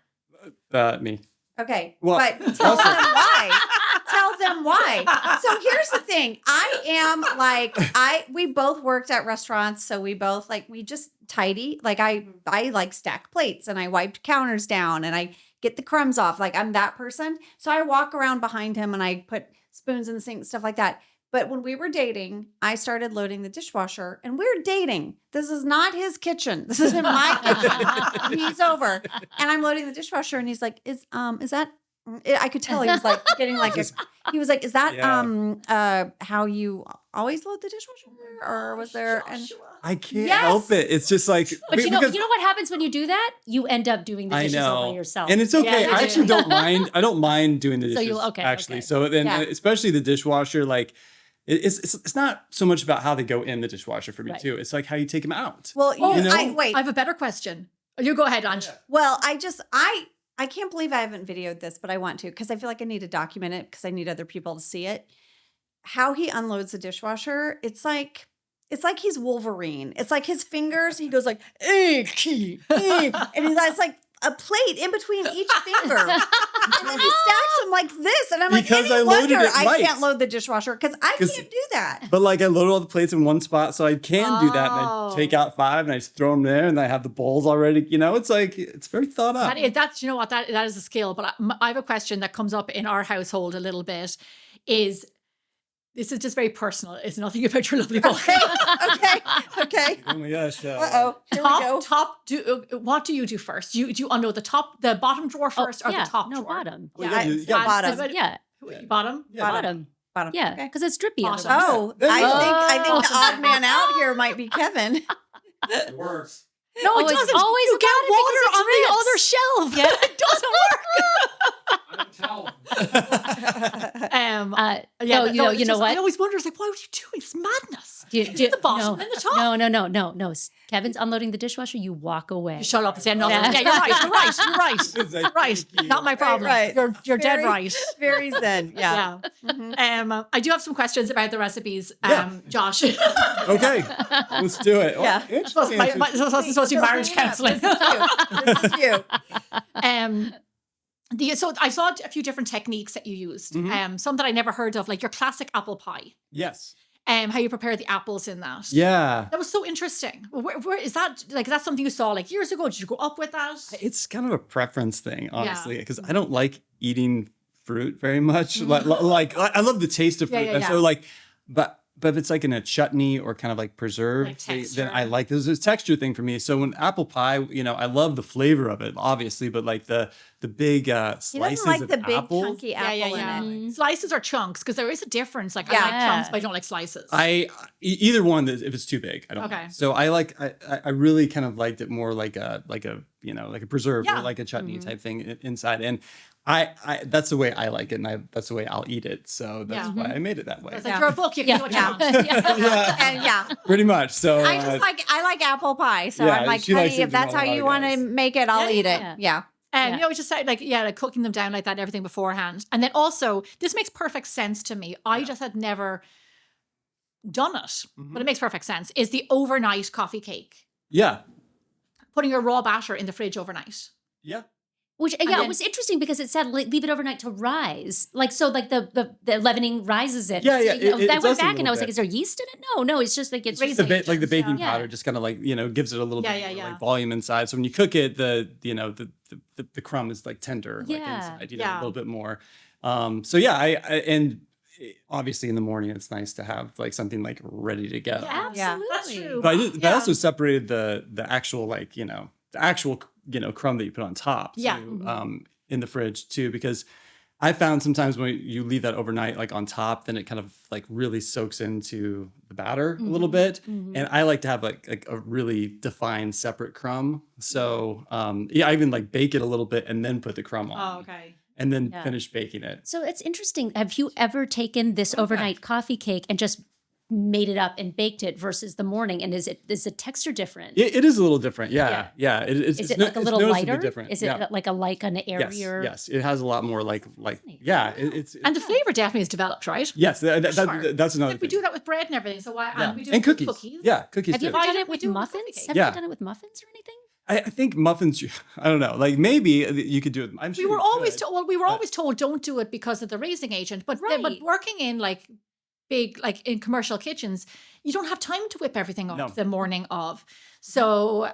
Me. Okay. Well, but tell them why. Tell them why. So here's the thing. I am like, we both worked at restaurants. So we both we just tidy. Like I like stack plates and I wiped counters down and I get the crumbs off. Like I'm that person. So I walk around behind him and I put spoons in the sink, stuff like that. But when we were dating, I started loading the dishwasher and we're dating. This is not his kitchen. This is in my kitchen. He's over and I'm loading the dishwasher and he's like, is that, I could tell he was like getting like, he was like, is that, how you always load the dishwasher or was there, and I can't help it. It's just like, But you know what happens when you do that? You end up doing the I dishes all know. by yourself. And it's okay. Yeah, I actually don't mind. I don't mind doing the dishes. So you'll- okay, actually. okay. So then, Yeah. especially the dishwasher, like it's not so much about how they go in the dishwasher for me Right. too. It's like how you take them out. Well, You know? wait. I have a better question. You go ahead, Ange. Well, I can't believe I haven't videoed this, but I want to because I feel like I need to document it because I need other people to see it. How he unloads the dishwasher, it's like he's Wolverine. It's like his fingers, he goes like, and he has like a plate in between each finger. And then he stacks them like this. And I'm like, Because I any loaded wonder it I right. can't load the dishwasher because I 'Cause- can't do that. But like I load all the plates in one spot, so I can do that. And I Oh. take out 5 and I just throw them there, and I have the bowls already. You know, it's like it's very thought out. That's you know what that is a skill. But I have a question that comes up in our household a little bit. This is just very personal. It's nothing about your lovely book. Okay. Oh my gosh! Uh-oh. Here we go. What do you do first? Do you unload the bottom drawer first, or yeah, the top no, drawer? bottom. Well, Yeah, you got bottom. Yeah, Bottom. Yeah. bottom. Bottom. Yeah, Okay. because it's drippy. Bottom. otherwise. Oh, There you go. I think the odd man out here might be Kevin. It works. No, Oh, it it's doesn't. always you get about it water because it on the drips. other shelf. Yeah. It doesn't work. No, you know what? I always wonder, it's like, why would you do it? It's madness. The bottom and the top. No. Kevin's unloading the dishwasher. You walk away. Shut up and say nothing. Yeah. Yeah, you're right. You're right. You're right. It's like, You're right. thank you. Not my problem. Right. You're dead Very- right. Very zen. Yeah. Yeah. I do have some questions about the recipes, Yeah. Josh. Okay, let's do it. Yeah. It's Supposed to be marriage counseling. This is you. So I saw a few different techniques that you used. Some that I never heard of, like your classic apple pie. Yes. How you prepare the apples in that. Yeah. That was so interesting. Where is that? Like, that's something you saw like years ago. Did you go up with that? It's kind of a preference thing, honestly, because I don't like eating fruit very much. Like I love the taste of fruit, Yeah, and yeah. so like, but if it's like in a chutney or kind of like preserved, Like then texture. I like there's a texture thing for me. So when apple pie, I love the flavor of it, obviously, but like the big He slices doesn't like of the big apple. chunky apple in it. Slices or chunks, because there is a difference. Like I Yeah. like chunks, but I don't like slices. Either one, if it's too big, I don't. Okay. Like. So I really kind of liked it more like a preserve Yeah. or like a chutney type thing inside, and I that's the way I like it, and that's the way I'll eat it. So that's why I made it that way. It's like you're a book. You can do what you want. Yeah, pretty much. So I like apple pie, so yeah, I'm like, she likes honey, it if that's more how than you other want to guys. make it, I'll eat it. Yeah. Yeah. And just like cooking them down like that and everything beforehand. And then also, this makes perfect sense to me. I just had never done it, but it makes perfect sense. Is the overnight coffee cake. yeah, Putting your raw batter in the fridge overnight. yeah. Which then- it was interesting because it said leave it overnight to rise. Like so, like the leavening rises it. Yeah, yeah, So, it I does went a back and little I was like, bit. is there yeast in it? No, it's just like it's Just like the baking Yeah. powder just kind of like gives it a little bit Yeah, more yeah. like volume inside. So when you cook it, the crumb is like tender like Yeah. inside, Yeah. a little bit more. So yeah, and obviously in the morning it's nice to have like something like ready to go. Absolutely. That's true. But I also separated the actual crumb that you put on top Yeah. too, in the fridge too, because I found sometimes when you leave that overnight like on top, then it kind of like really soaks into the batter a little bit. And I like to have like a really defined separate crumb. So I even like bake it a little bit and then put the crumb on. Oh, okay. And then Yeah. finish baking it. So it's interesting. Have you ever taken this overnight coffee cake and just made it up and baked it versus the morning? And is the texture different? It is a little different. Yeah. It's Is it no- like a it's little noticeably lighter? different. Is it Yeah. like an airier? Yes. It has a lot more like Fascinating. yeah. It's And the flavor definitely is developed, right? yes. Sure. That's another Like we thing. do that with bread and everything. So why Yeah. and we do And it with cookies. Yeah, cookies Have you too. ever Why done don't it we with do it with muffins? coffee cake? Have you Yeah. ever done it with muffins or anything? I think muffins. I don't know. Like maybe you could do it. I'm sure We were you always could. told. Well, we were always told don't do it because of the raising agent. But but Right. working in like big in commercial kitchens, you don't have time to whip everything up No. the morning of. So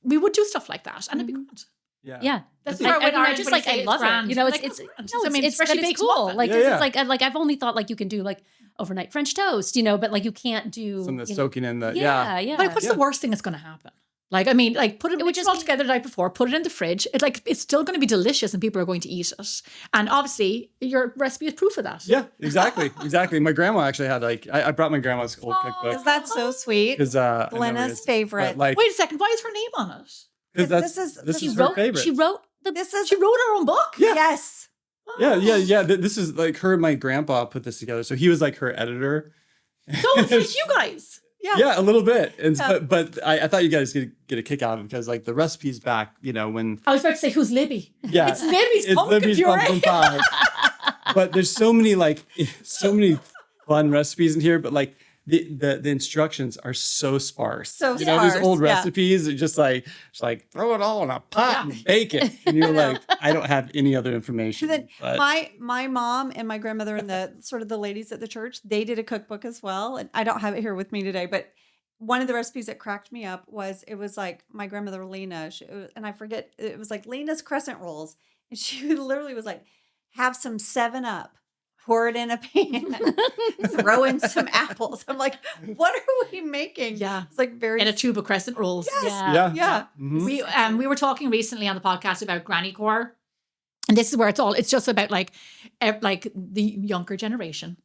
we would do stuff like that, and it'd be good. Yeah. That's I, where I, when mean, I orange just when like you say I it's love grand, it. You know, you're it's like, it's oh, no, I mean, it's freshly but it's baked cool. muffin. Like Yeah, 'cause yeah. it's I've only thought like you can do like overnight French toast, but like you can't do Some that's you know- soaking in the Yeah. Like, what's the worst thing that's going to happen? Like, I mean, like, put it, It would mix it just all be- together the night before, put it in the fridge. It's still going to be delicious and people are going to eat it. And obviously, your recipe is proof of that. Yeah, exactly. My grandma actually had like I brought my grandma's old cookbook Is that so sweet? because Glenna's favorite. Like, Wait a second, why is her name on it? because This this is is her favorite. She wrote This is She wrote her own book? Yeah. yes. Yeah. This is like her and my grandpa put this together. So he was like her editor. So it's like you guys. Yeah, a little bit. And but I thought you guys could get a kick out of it because like the recipe's back, when I was about to say, who's Libby? yeah, It's Libby's pumpkin puree. pumpkin pie. But there's so many fun recipes in here, but like the instructions are so sparse. So these sparse, old yeah. recipes are just like throw it all in a pot and bake it. And you're like, I don't have any other information. Then but- my mom and my grandmother and the sort of the ladies at the church, they did a cookbook as well. And I don't have it here with me today, but one of the recipes that cracked me up was like my grandmother Lena, and I forget, it was like Lena's crescent rolls. And she literally was like, have some 7-Up. Pour it in a pan, throw in some apples. I'm like, what are we making? Yeah. It's like very In a tube of crescent rolls. Yes. Yeah. Mhm. We were talking recently on the podcast about granny core. And this is where it's just about like the younger generation.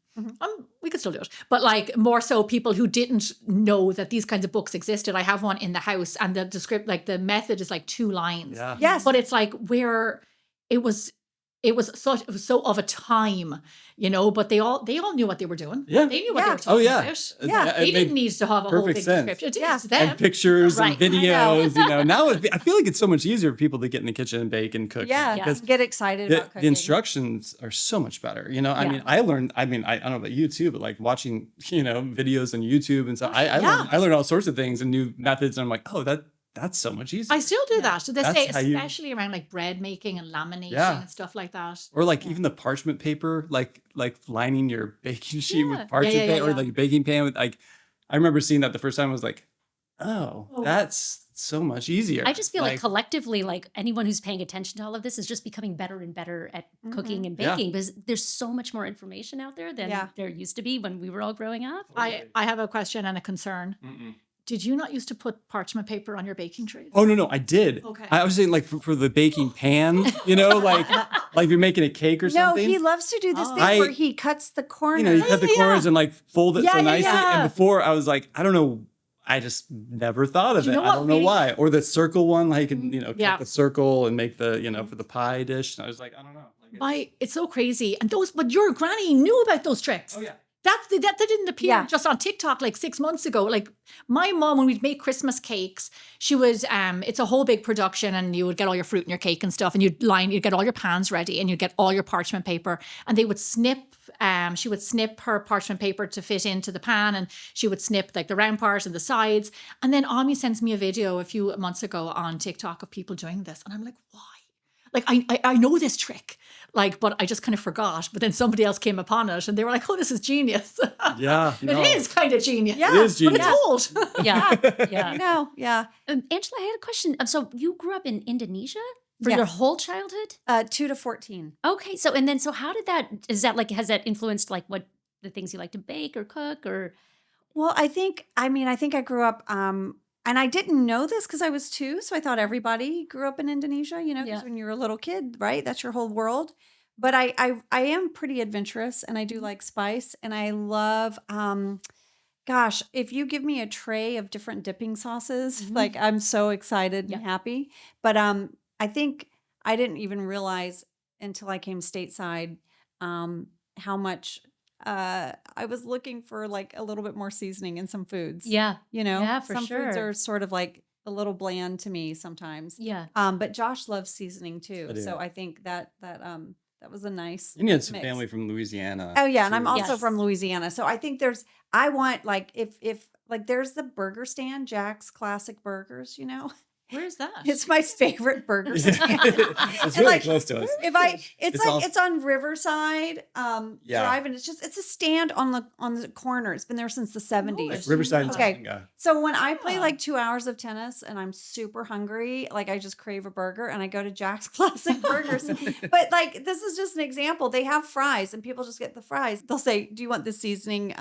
We could still do it. But like more so people who didn't know that these kinds of books existed. I have one in the house and the method is like 2 lines. Yeah. Yes. But it's like where it was so of a time, but they all knew what they were doing. Yeah. They knew what they Yeah. were talking Oh yeah. about. Yeah. They didn't need to have a whole perfect big sense. description. It Yeah. is them. And pictures Right. and I know. videos, Now I feel like it's so much easier for people to get in the kitchen and bake and cook. Yeah. Because Get excited about the cooking. instructions are so much better. I mean, I learned, I don't know about you too, but like watching, videos on YouTube and stuff, I learned all sorts of things and new methods. And I'm like, oh, that's so much easier. I still do that to this That's day, how you- especially around like bread making and laminating Yeah. and stuff like that. Or like even the parchment paper, like lining your baking sheet Yeah. with parchment Yeah, yeah, paper, or yeah. like a baking pan with I remember seeing that the first time. I was like, oh, that's so much easier. I just feel like collectively, like anyone who's paying attention to all of this is just becoming better and better at cooking and Yeah. baking because there's so much more information out there than Yeah. there used to be when we were all growing up. I have a question and a concern. Mm-mm. Did you not used to put parchment paper on your baking trays? Oh no, I did. Okay. I was saying like for the baking pan, like you're making a cake or No, something. he loves to do this thing I- where he cuts the corners. you cut the corners and like fold it Yeah, so yeah, nicely. yeah. And before I was like, I don't know. I just never thought of Do it. you know I what don't know really- why. Or the circle one, like you can, Yeah. cut the circle and make the, for the pie dish. And I was like, I don't know. It's so crazy. And but your granny knew about those tricks. Oh yeah. That didn't appear Yeah. just on TikTok like 6 months ago. Like my mom, when we'd make Christmas cakes, she would, it's a whole big production and you would get all your fruit in your cake and stuff and you'd get all your pans ready and you'd get all your parchment paper and they would snip, she would snip her parchment paper to fit into the pan and she would snip like the round part and the sides. And then Ami sends me a video a few months ago on TikTok of people doing this. And I'm like, why? Like, I know this trick, like, but I just kind of forgot. But then somebody else came upon it and they were like, oh, this is genius. Yeah. It is kind of genius. Yeah. It is But genius. it's old. Yeah. I Yeah. know. Yeah. Angela, I had a question. So you grew up in Indonesia for Yes. your whole childhood? 2 to 14. Okay. So how did that, has that influenced like what the things you like to bake or cook or? Well, I think I grew up, and I didn't know this because I was 2. So I thought everybody grew up in Indonesia, because Yeah. when you're a little kid, right? That's your whole world. But I am pretty adventurous and I do like spice and I love, gosh, if you give me a tray of different dipping sauces, like I'm so excited and happy. But I think I didn't even realize until I came stateside how much I was looking for like a little bit more seasoning in some foods. Yeah. Yeah, for some foods sure. are sort of like a little bland to me sometimes. Yeah. But Josh loves seasoning too. I do. So I think that was a nice And you had some mix. family from Louisiana. Oh yeah, and I'm too. also Yes. from Louisiana. So I think I want like if like there's the burger stand, Jack's Classic Burgers, Where's that? It's my favorite burger stand. It's And, really like, close to us. It's on Riverside Yeah. Drive, and it's a stand on the corner. It's been there since the 70s. It's Riverside and Okay. Tonga. So when I play Yeah. like 2 hours of tennis and I'm super hungry, like I just crave a burger and I go to Jack's Classic Burgers. But like this is just an example. They have fries and people just get the fries. They'll say, "Do you want the seasoning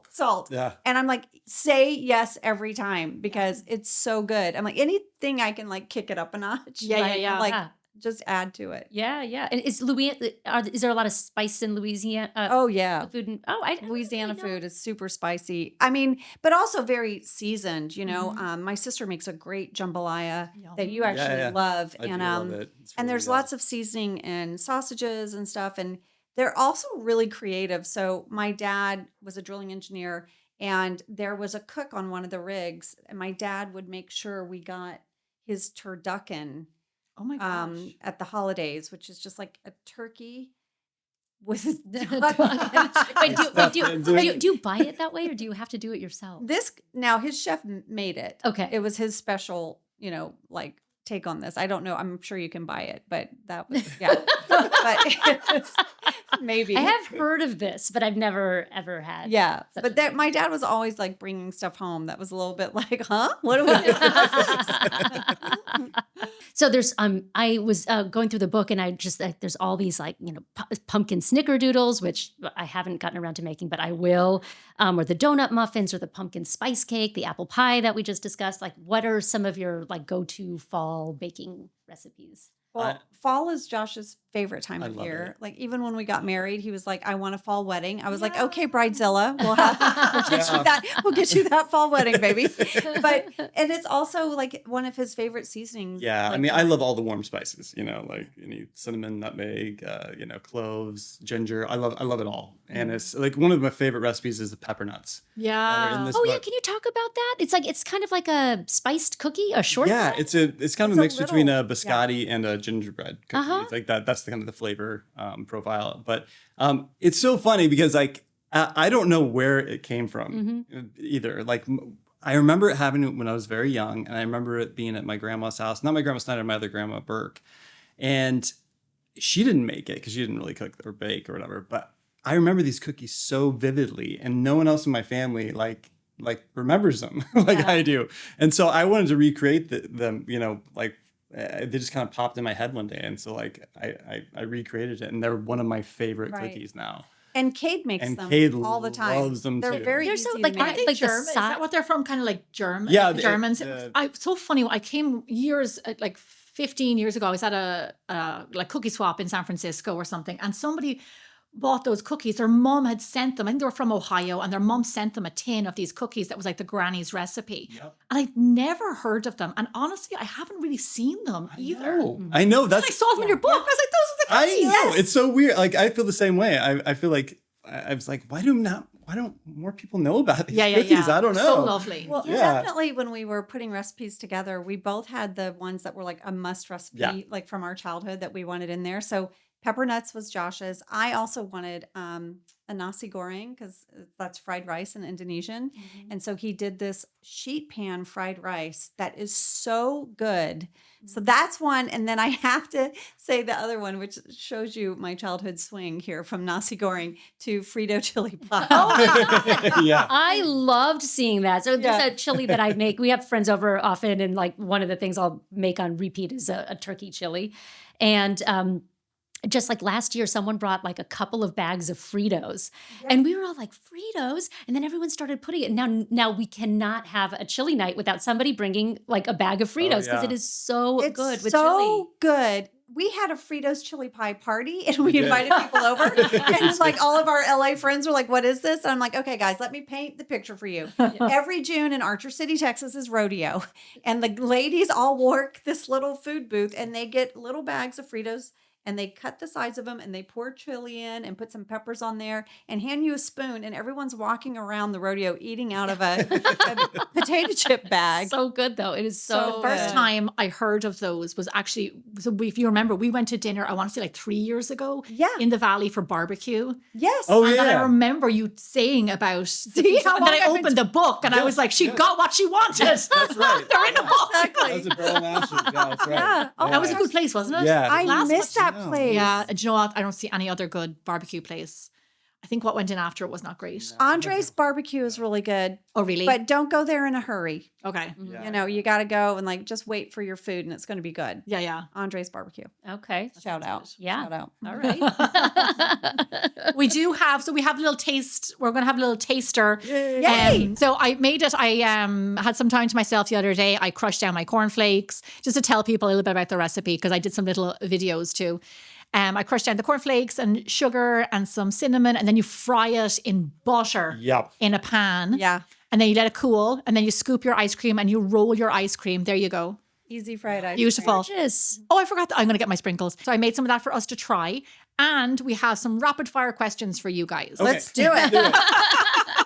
salt?" Yeah. And I'm like, "Say yes every time because it's so good." I'm like, anything I can like kick it up a notch. Yeah, right? yeah, yeah. Like Yeah. just add to it. Yeah, yeah. And is is there a lot of spice in Louisiana? Oh yeah. Food and I Louisiana really know. food is super spicy. I mean, but also very seasoned, you know. Mm-hmm. My sister makes a great jambalaya Yum. that you actually Yeah. love. I do And love it. It's and really there's good. lots of seasoning and sausages and stuff. And they're also really creative. So my dad was a drilling engineer and there was a cook on one of the rigs, and my dad would make sure we got his turducken Oh my gosh. at the holidays, which is just like a turkey with a Wait, duck. do you buy it that way, or do you have to do it yourself? This now his chef made it. Okay. It was his special, like take on this. I don't know. I'm sure you can buy it, but that was but maybe. I have heard of this, but I've never ever had. Yeah, such but a that my dad was always like bringing stuff home that was a little bit like, huh? What do we do? So there's I was going through the book, and I just there's all these like pumpkin snickerdoodles, which I haven't gotten around to making, but I will, or the donut muffins, or the pumpkin spice cake, the apple pie that we just discussed. Like, what are some of your like go-to fall baking recipes? Well, fall is Josh's favorite time I of love year. it. Like even when we got married, he was like, "I want a fall wedding." I was like, Yeah. "Okay, Bridezilla, we'll get you that. We'll get you that fall wedding, baby." And it's also like one of his favorite seasonings. Yeah, I like, mean, I love all the warm spices. Like any cinnamon, nutmeg, cloves, ginger. I love it all. And it's like one of my favorite recipes is the pepper nuts. Yeah. In this Oh yeah, book. can you talk about that? It's kind of like a spiced cookie, a short. Yeah, it's kind of It's a a mix between a little- biscotti and a gingerbread cookie. Uh-huh. It's like that. That's the kind of the flavor profile. But it's so funny because like I don't know where it came from either. Like I remember having it when I was very young, and I remember it being at my grandma's house. Not my grandma Snyder, my other grandma Burke, and she didn't make it because she didn't really cook or bake or whatever. But I remember these cookies so vividly, and no one else in my family like remembers them like I do. And so I wanted to recreate them. They just kind of popped in my head one day, and so like I recreated it, and they're one of my favorite Right. cookies now. And Cade makes And them Cade all the time. loves them They're too. very They're easy so, to like, make. aren't they Like the German? Is that what they're from? Kind of like German? Yeah, like the- Germans. the- It's so funny. I came years, like 15 years ago. I was at a like cookie swap in San Francisco or something, and somebody bought those cookies. Their mom had sent them. I think they were from Ohio, and their mom sent them a tin of these cookies that was like the granny's recipe. Yep. And I'd never heard of them. And honestly, I haven't really seen them either. I know And I that's. saw them in your book. I was like, those are the I cookies. know it's so weird. Like I feel the same way. I feel like I was like, why don't more people know about these Yeah. cookies? I don't know. So lovely. Well, Yeah. definitely when we were putting recipes together, we both had the ones that were like a must recipe, Yeah. like from our childhood that we wanted in there. So pepper nuts was Josh's. I also wanted a nasi goreng because that's fried rice in Indonesian. And so he did this sheet pan fried rice that is so good. So that's one. And then I have to say the other one, which shows you my childhood swing here from nasi goreng to Frito chili pie. Yeah. I loved seeing that. So there's Yeah. a chili that I make. We have friends over often, and like one of the things I'll make on repeat is a turkey chili. And just like last year, someone brought like a couple of bags of Fritos, and we were all like, Fritos, and then everyone started putting it. Now we cannot have a chili night without somebody bringing like a bag of Fritos because yeah. it is so It's good with so chili. good. We had a Fritos chili pie party and we did. invited people over. And like all of our LA friends were like, "What is this?" And I'm like, "Okay, guys, let me paint the picture for you." Every June in Archer City, Texas is rodeo. And the ladies all work this little food booth and they get little bags of Fritos and they cut the sides of them and they pour chili in and put some peppers on there and hand you a spoon. And everyone's walking around the rodeo eating out of a potato chip bag. So good though. It is So so The first good. time I heard of those was actually, so if you remember, we went to dinner, I want to say like 3 years ago Yeah. in the Valley for barbecue. Yes. Oh, And then I yeah. remember you saying about, See how and then long I I've been opened the book and I was like, she got what she wanted. That's right. They're in the book. Exactly. That was a barrel mashes. Yeah, that's right. Yeah. Oh, That was a good place, wasn't it? Yeah. I Last missed one- that place. Yeah, and do you know what? I don't see any other good barbecue place. I think what went in after was not great. Andre's barbecue is really good, Oh, really? but don't go there in a hurry. Okay. Yeah. You know, you got to go and like just wait for your food and it's going to be good. Yeah, yeah. Andre's barbecue. Okay. Shout out. Yeah. Shout out. All right. We do have, so we have a little taste. We're going to have a little taster. Yay! So I made it. I had some time to myself the other day. I crushed down my cornflakes just to tell people a little bit about the recipe because I did some little videos too. I crushed down the cornflakes and sugar and some cinnamon, and then you fry it in butter Yep. in a pan. Yeah. And then you let it cool, and then you scoop your ice cream and you roll your ice cream. There you go. Easy fried ice. Beautiful. Gorgeous. Oh, I forgot that. I'm going to get my sprinkles. So I made some of that for us to try. And we have some rapid fire questions for you guys. Okay. Let's do it.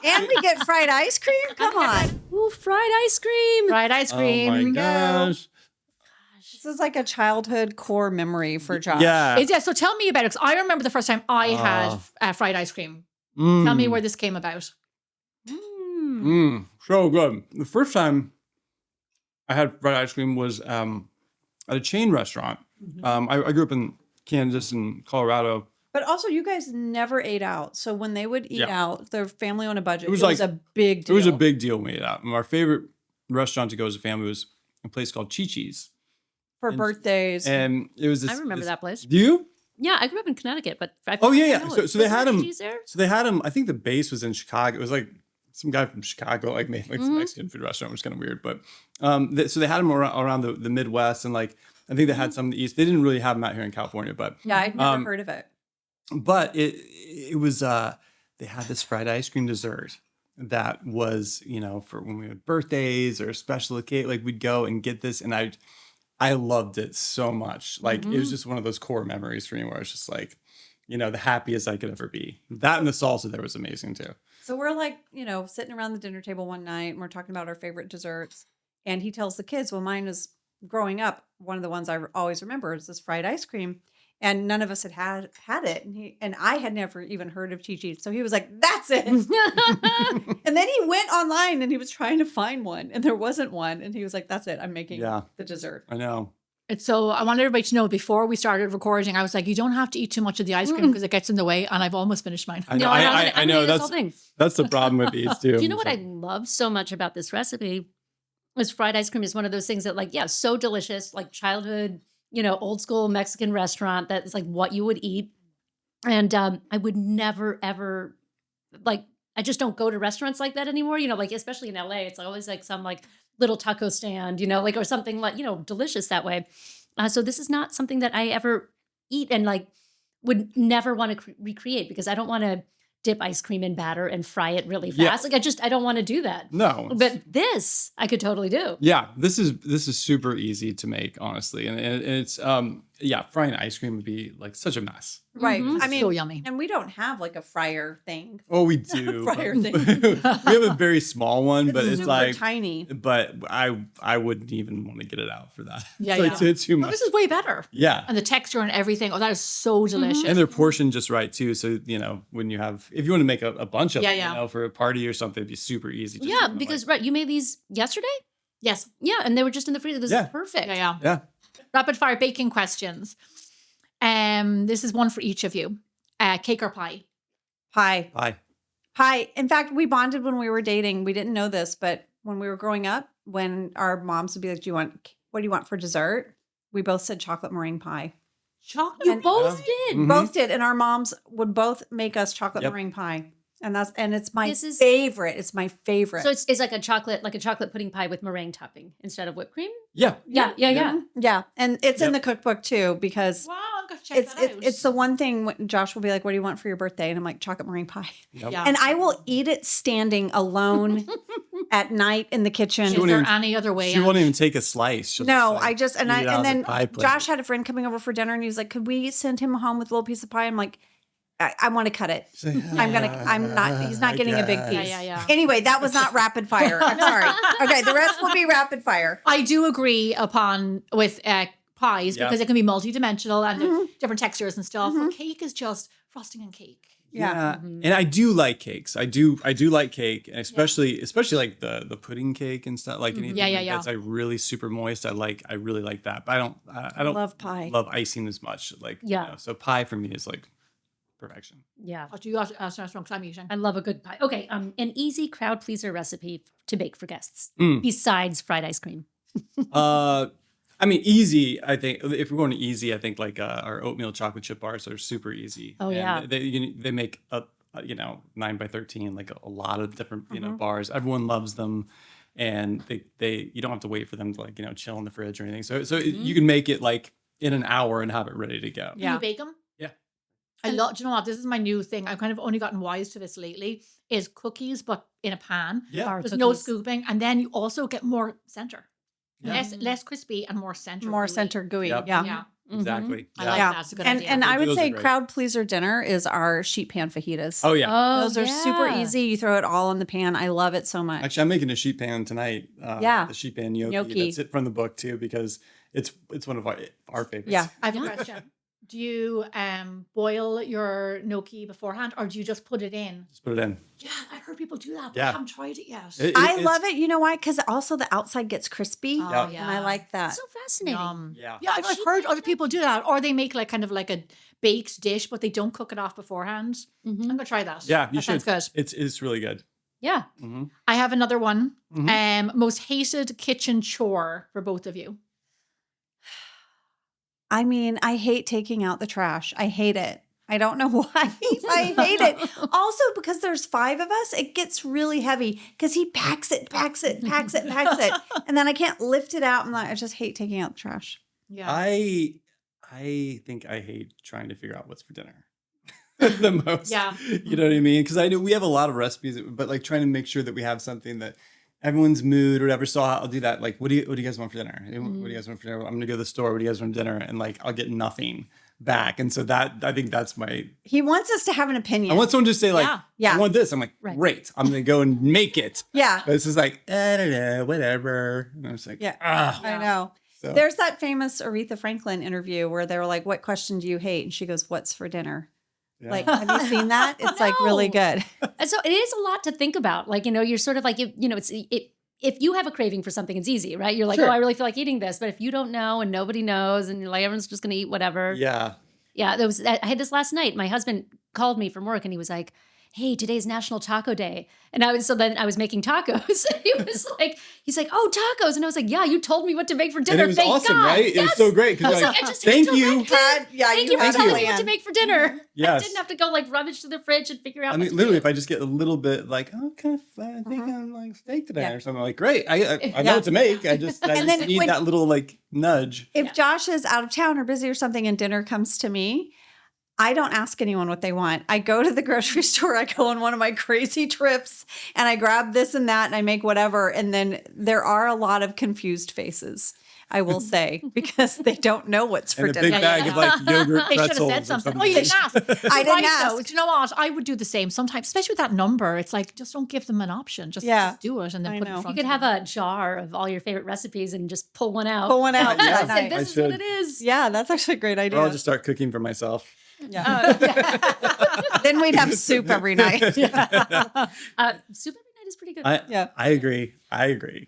And we get fried ice cream? Come on. Ooh, fried ice cream. Fried ice Oh cream. my gosh. This is like a childhood core memory for Josh. Yeah. Yeah, so tell me about it. 'Cause I remember the first time I had fried ice cream. Tell me where this came about. So good. The first time I had fried ice cream was at a chain restaurant. I grew up in Kansas and Colorado. But also, you guys never ate out. So when they would eat Yeah. out, their family on a budget, It was a big It deal. was a big deal when we ate out. And our favorite restaurant to go as a family was a place called Chi-Chi's. for and- birthdays. And it was this. I remember this- that place. Do you? Yeah, I grew up in Connecticut, but I Oh, yeah, I yeah. know So- it. so they Was had there 'em- cheese there? So they had him, I think the base was in Chicago. It was like some guy from Chicago like made like some Mexican food restaurant, which was kind of weird. But so they had them around the Midwest, and like I think they had some in the East. They didn't really have them out here in California, but Yeah, I'd never heard of it. it was they had this fried ice cream dessert that was, for when we had birthdays or a special occasion, like we'd go and get this, and I loved it so much. Like it was just one of those core memories for me where I was just like, the happiest I could ever be. That and the salsa there was amazing too. So we're like, sitting around the dinner table one night and we're talking about our favorite desserts. And he tells the kids, well, mine was growing up. One of the ones I always remember is this fried ice cream. And none of us had it. And I had never even heard of Chi-Chi's. So he was like, that's it. And then he went online and he was trying to find one. And there wasn't one. And he was like, that's it. I'm making the dessert. I know. So I want everybody to know before we started recording, I was like, you don't have to eat too much of the ice cream because it gets in the way. And I've almost finished mine. I know. No, I'm gonna I do know. this whole thing. That's the problem with these too. Do you know what I love so much about this recipe? Is fried ice cream is one of those things that, like, yeah, so delicious, like childhood, old school Mexican restaurant that's like what you would eat. And I would never, ever, like, I just don't go to restaurants like that anymore. Like, especially in LA, it's always like some like little taco stand, like, or something like, delicious that way. So this is not something that I ever eat and like would never want to recreate because I don't want to dip ice cream in batter and fry it really fast. Yeah. Like I don't want to do that. No. But this I could totally do. Yeah, this is super easy to make, honestly, and it's frying ice cream would be like such a mess. Right. Mhm. I mean, So yummy. and we don't have like a fryer thing. Oh, we do. Fryer but- thing. we have a very small one, but it's super like tiny. But I wouldn't even want to get it out for that. Yeah, It's like too Well, much. this is way better. Yeah. And the texture and everything. Oh, that is so delicious. And they're portioned just right too. So, when you have, if you want to make a bunch of Yeah, them, yeah. for a party or something, it'd be super easy. Just Yeah, kind of because like, right, you made these yesterday? Yes. Yeah, and they were just in the freezer. This Yeah. is perfect. Yeah. yeah. Rapid fire baking questions. This is one for each of you. Cake or pie? Pie. Bye. Pie. In fact, we bonded when we were dating. We didn't know this, but when we were growing up, when our moms would be like, what do you want for dessert? We both said chocolate meringue pie. Chocolate. You both Yeah. did. Mhm. Both did. And our moms would both make us chocolate Yep. meringue pie. And it's my This is- favorite. It's my favorite. So it's like a chocolate pudding pie with meringue topping instead of whipped cream? Yeah. Yeah. yeah. And it's in Yep. the cookbook too, because Wow, I'm going to check it's that out. it's the one thing when Josh will be like, what do you want for your birthday? And I'm like, chocolate meringue pie. Yep. Yeah. And I will eat it standing alone at night in the kitchen. Is won't there even- any other way? She out? won't even take a slice. She'll No, just, I like, just eat it out and of the then pie plate. Josh had a friend coming over for dinner and he was like, could we send him home with a little piece of pie? I'm like, I want to cut it. She's like, He's not getting a big I piece. guess. Yeah. Anyway, that was not rapid fire. I'm sorry. Okay, the rest will be rapid fire. I do agree with pies Yeah. because it can be multidimensional and Mm-hmm. there's different textures and stuff. But cake is just frosting and cake. Yeah. And I do like cakes. I do like cake, and especially like the pudding cake and stuff. Like anything Yeah, like yeah. that's like really super moist. I really like that. But I don't Love pie. love icing as much. Like Yeah. so pie for me is like perfection. Yeah. Oh, do you ask an restaurant because I'm eating? I love a good pie. Okay, an easy crowd pleaser recipe to bake for guests Mm. besides fried ice cream. I mean, easy. I think if we're going to easy, I think like our oatmeal chocolate chip bars are super easy. Oh, And yeah. they make a 9 by 13, like a lot of different bars. Everyone loves them, and they you don't have to wait for them to like chill in the fridge or anything. So you can make it like in an hour and have it ready to go. Do you bake them? Yeah. I love. Do you know what? This is my new thing. I've kind of only gotten wise to this lately. Is cookies, but in a pan. Yeah. Bar There's no cookies. scooping, and then you also get more center. Yeah. Less crispy and more center. More gooey. center gooey. Yep. Yeah. Yeah, Exactly. I Yeah. like Yeah. that. It's a good And idea. and I would Those are say great. crowd pleaser dinner is our sheet pan fajitas. Oh yeah. Oh, Those are super yeah. easy. You throw it all in the pan. I love it so much. Actually, I'm making a sheet pan tonight. Yeah. The sheet pan gnocchi. Gnocchi. That's it from the book too, because it's one of our favorites. Yeah. I have a question. Do you boil your gnocchi beforehand, or do you just put it in? Just put it in. Yeah, I've heard people do that, but Yeah. I haven't tried it yet. I love it. You know why? Because also the outside gets crispy. Oh, Yeah. yeah. And I like that. So fascinating. Yeah. Yeah, I've heard other people do that, or they make like kind of like a baked dish, but they don't cook it off beforehand. Mhm. I'm gonna try that. Yeah, you that sounds should. good. It's really good. Yeah. Hmm. I have another one. Mhm. Most hated kitchen chore for both of you. I mean, I hate taking out the trash. I hate it. I don't know why. I hate it. Also, because there's 5 of us, it gets really heavy because he packs it. And then I can't lift it out. I just hate taking out the trash. Yeah. I think I hate trying to figure out what's for dinner the most. Yeah. You know what I mean? Because I know we have a lot of recipes, but like trying to make sure that we have something that everyone's mood or whatever. So I'll do that. Like, what do you guys want for dinner? What do you guys want for dinner? I'm gonna go to the store. What do you guys want for dinner? And like, I'll get nothing back. And so I think that's my. He wants us to have an opinion. I want someone to say like, Yeah. I want this. I'm like, Right. great. I'm gonna go and make it. Yeah. But it's just like, I don't know, whatever. And I'm just like, Yeah. ah. I know. So, There's that famous Aretha Franklin interview where they were like, "What question do you hate?" And she goes, "What's for dinner?" yeah. Like, have you seen that? It's like really No. good. And so it is a lot to think about. Like, you're sort of like, if you have a craving for something, it's easy, right? You're like, Sure. oh, I really feel like eating this. But if you don't know and nobody knows and you're like, everyone's just going to eat whatever. Yeah. Yeah, I had this last night. My husband called me from work and he was like, hey, today's National Taco Day. And then I was making tacos. He's like, oh, tacos. And I was like, yeah, you told me what to make for dinner. And it was Thank awesome, God. right? It was so great. I Because was like, like, I just thank had you. directions. Thank you for had a telling me what plan. to make for dinner. Yes. I didn't have to go like rummage through the fridge and figure out I what mean, to literally, do. if I just get a little bit like, oh, I think I'm like steak today Yeah. or something, like, great. I know Yeah. what to make. I just And then need when- that little like nudge. If Josh is out of town or busy or something and dinner comes to me, I don't ask anyone what they want. I go to the grocery store. I go on one of my crazy trips and I grab this and that and I make whatever. And then there are a lot of confused faces, I will say, because they don't know what's for And a dinner. big bag of like yogurt They should have pretzels said or something. something. Oh, you didn't ask. I didn't Though. ask. Do you know what? I would do the same sometimes, especially with that number. It's like, just don't give them an option. Just do it and then I put it know. in front You could of have them. a jar of all your favorite recipes and just pull one out. Pull one out. Yeah. that night. This I is what should. it is. Yeah, that's actually a great Or idea. I'll just start cooking for myself. Yeah. Then we'd have soup every night. Soup every night is pretty good. Yeah. I agree.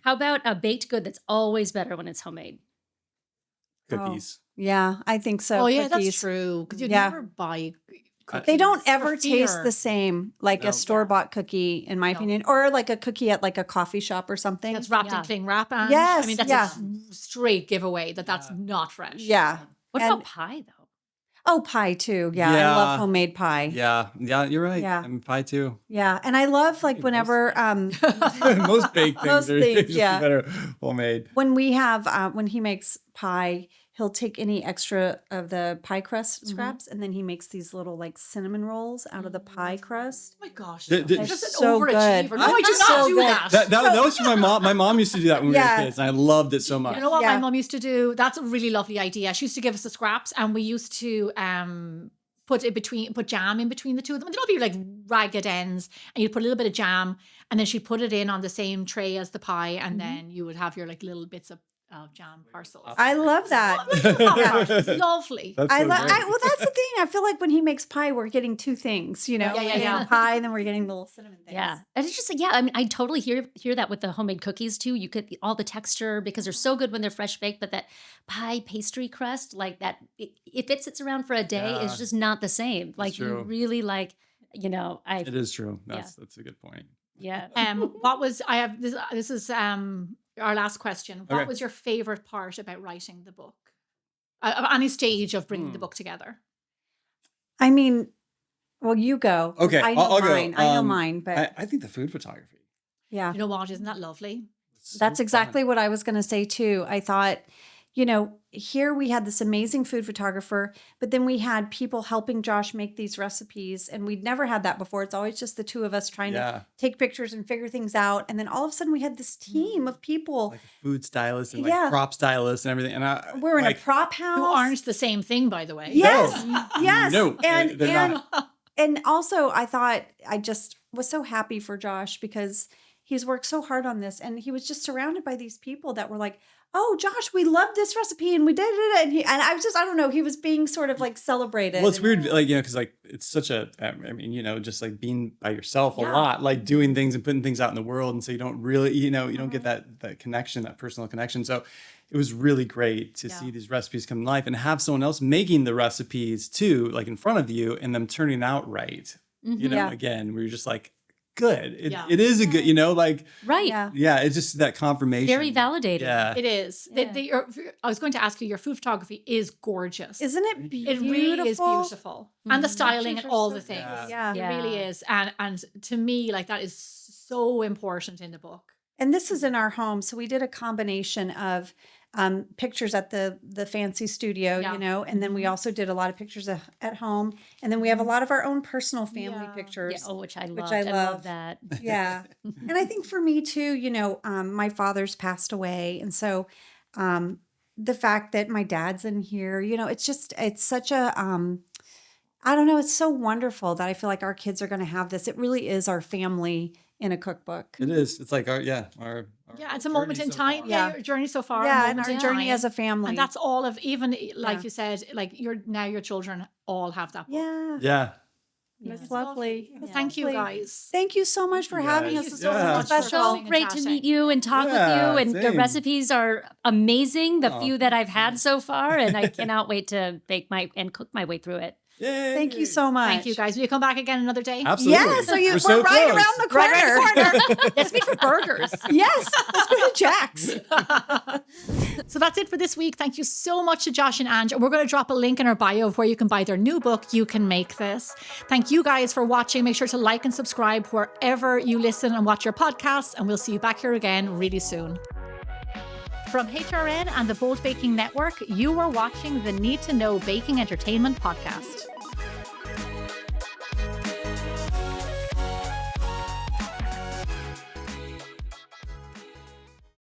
How about a baked good that's always better when it's homemade? Cookies. Yeah, I think so. Oh, yeah, Cookies. that's true. Because you Yeah. never buy cookies. They don't for ever taste fear. the same like No. a store-bought cookie, in my opinion, or like a cookie at like a coffee shop or something. That's wrapped Yeah. in cling wrap. And Yes, I mean, that's yeah. a straight giveaway that's not fresh. Yeah. What And- about pie though? Oh, pie too. Yeah, I Yeah. love homemade pie. Yeah. Yeah, you're right. Yeah. I'm pie too. Yeah, and I love like whenever Most baked things Most are things, just yeah. better homemade. when we have when he makes pie, he'll take any extra of the pie crust scraps and then he makes these little like cinnamon rolls out of the pie crust. Oh my gosh. Did- You're did- just an So good. overachiever. No, I do It's not so do good. that. That was for my mom. My mom used to do that when we Yeah. were kids, and I loved it so much. You know what Yeah. my mom used to do? That's a really lovely idea. She used to give us the scraps and we used to put jam in between the two of them. They'd all be like ragged ends and you'd put a little bit of jam and then she'd put it in on the same tray as the pie and then you would have your like little bits of jam parcels. I love that. It's lovely. That's I so love. great. Well, that's the thing. I feel like when he makes pie, we're getting two things. You know, Yeah, we're yeah, getting yeah. pie, and then we're getting the little cinnamon things. Yeah. And it's just, yeah, I mean, I totally hear that with the homemade cookies too. You get all the texture because they're so good when they're fresh baked, but that pie pastry crust, like that, if it sits around for a day, Yeah. it's just not the same. Like you true. really like, It is true. That's a good point. yeah. What was I have this is our last question. What Okay. was your favorite part about writing the book? Of any stage of bringing the book together? I mean, well, you go. Okay, I know I'll go. mine. I know mine, but I think the food photography. yeah. You know what? Isn't that lovely? That's exactly what I was going to say too. I thought, here we had this amazing food photographer, but then we had people helping Josh make these recipes, and we'd never had that before. It's always just the two of us trying to take pictures and figure things out. And then all of a sudden we had this team of people. like a food stylist and Yeah. like prop stylist and everything. And We're in a prop house. Who aren't the same thing, by the way. Yes. Yes. No, and they're and not. and also I thought I just was so happy for Josh because he's worked so hard on this, and he was just surrounded by these people that were like, "Oh, Josh, we love this recipe, and we did it." And I was just, I don't know, he was being sort of like celebrated. Well, it's weird, like, because like it's such a, I mean, just like being by yourself a Yeah. lot, like doing things and putting things out in the world. And so you don't really, you don't get that connection, that personal connection. So it was really great to see these recipes come to life and have someone else making the recipes too, like in front of you, and them turning out right. Yeah. Again, where you're just like, good. Yeah. It is a good, like, Right. Yeah. it's just that confirmation. Very validating. Yeah. It is. Yeah. I was going to ask you, your food photography is gorgeous. Isn't it It beautiful? really is beautiful. And the styling Pictures and are all so the things. good. Yeah. It really is. And to me, like that is so important in the book. And this is in our home. So we did a combination of pictures at the fancy studio, Yeah. and then we also did a lot of pictures at home. And then we have a lot of our own personal family Yeah. pictures. Yeah, which I love. I I love love. that. Yeah. And I think for me too, my father's passed away. And so the fact that my dad's in here, it's such a, I don't know, it's so wonderful that I feel like our kids are going to have this. It really is our family in a cookbook. It is. It's like our It's a moment in journey so time. far. Yeah, your journey so far. a Yeah, and moment our in journey time. as a family. And that's all of, even like Yeah. you said, like your children all have that book. Yeah. Yeah. It's It's lovely. lovely. It's Thank you, lovely. guys. Thank you so much for you having guys. us. It's so Yeah. so much for special. coming. So great to chatting. meet you and talk Yeah, with you. And the same. recipes are amazing. The Aw. few that I've had so far, and I cannot wait to bake and cook my way through it. Yay. Thank you so much. Thank you, guys. Will you come back again another day? Absolutely. Yes, so We're we're so right close. around the corner. Right around the corner. Let's meet for burgers. Yes, let's go to Jack's. So that's it for this week. Thank you so much to Josh and Ange. And we're going to drop a link in our bio of where you can buy their new book, You Can Make This. Thank you guys for watching. Make sure to like and subscribe wherever you listen and watch your podcasts. And we'll see you back here again really soon. From HRN and the Bold Baking Network, you are watching the Need to Know Baking Entertainment podcast.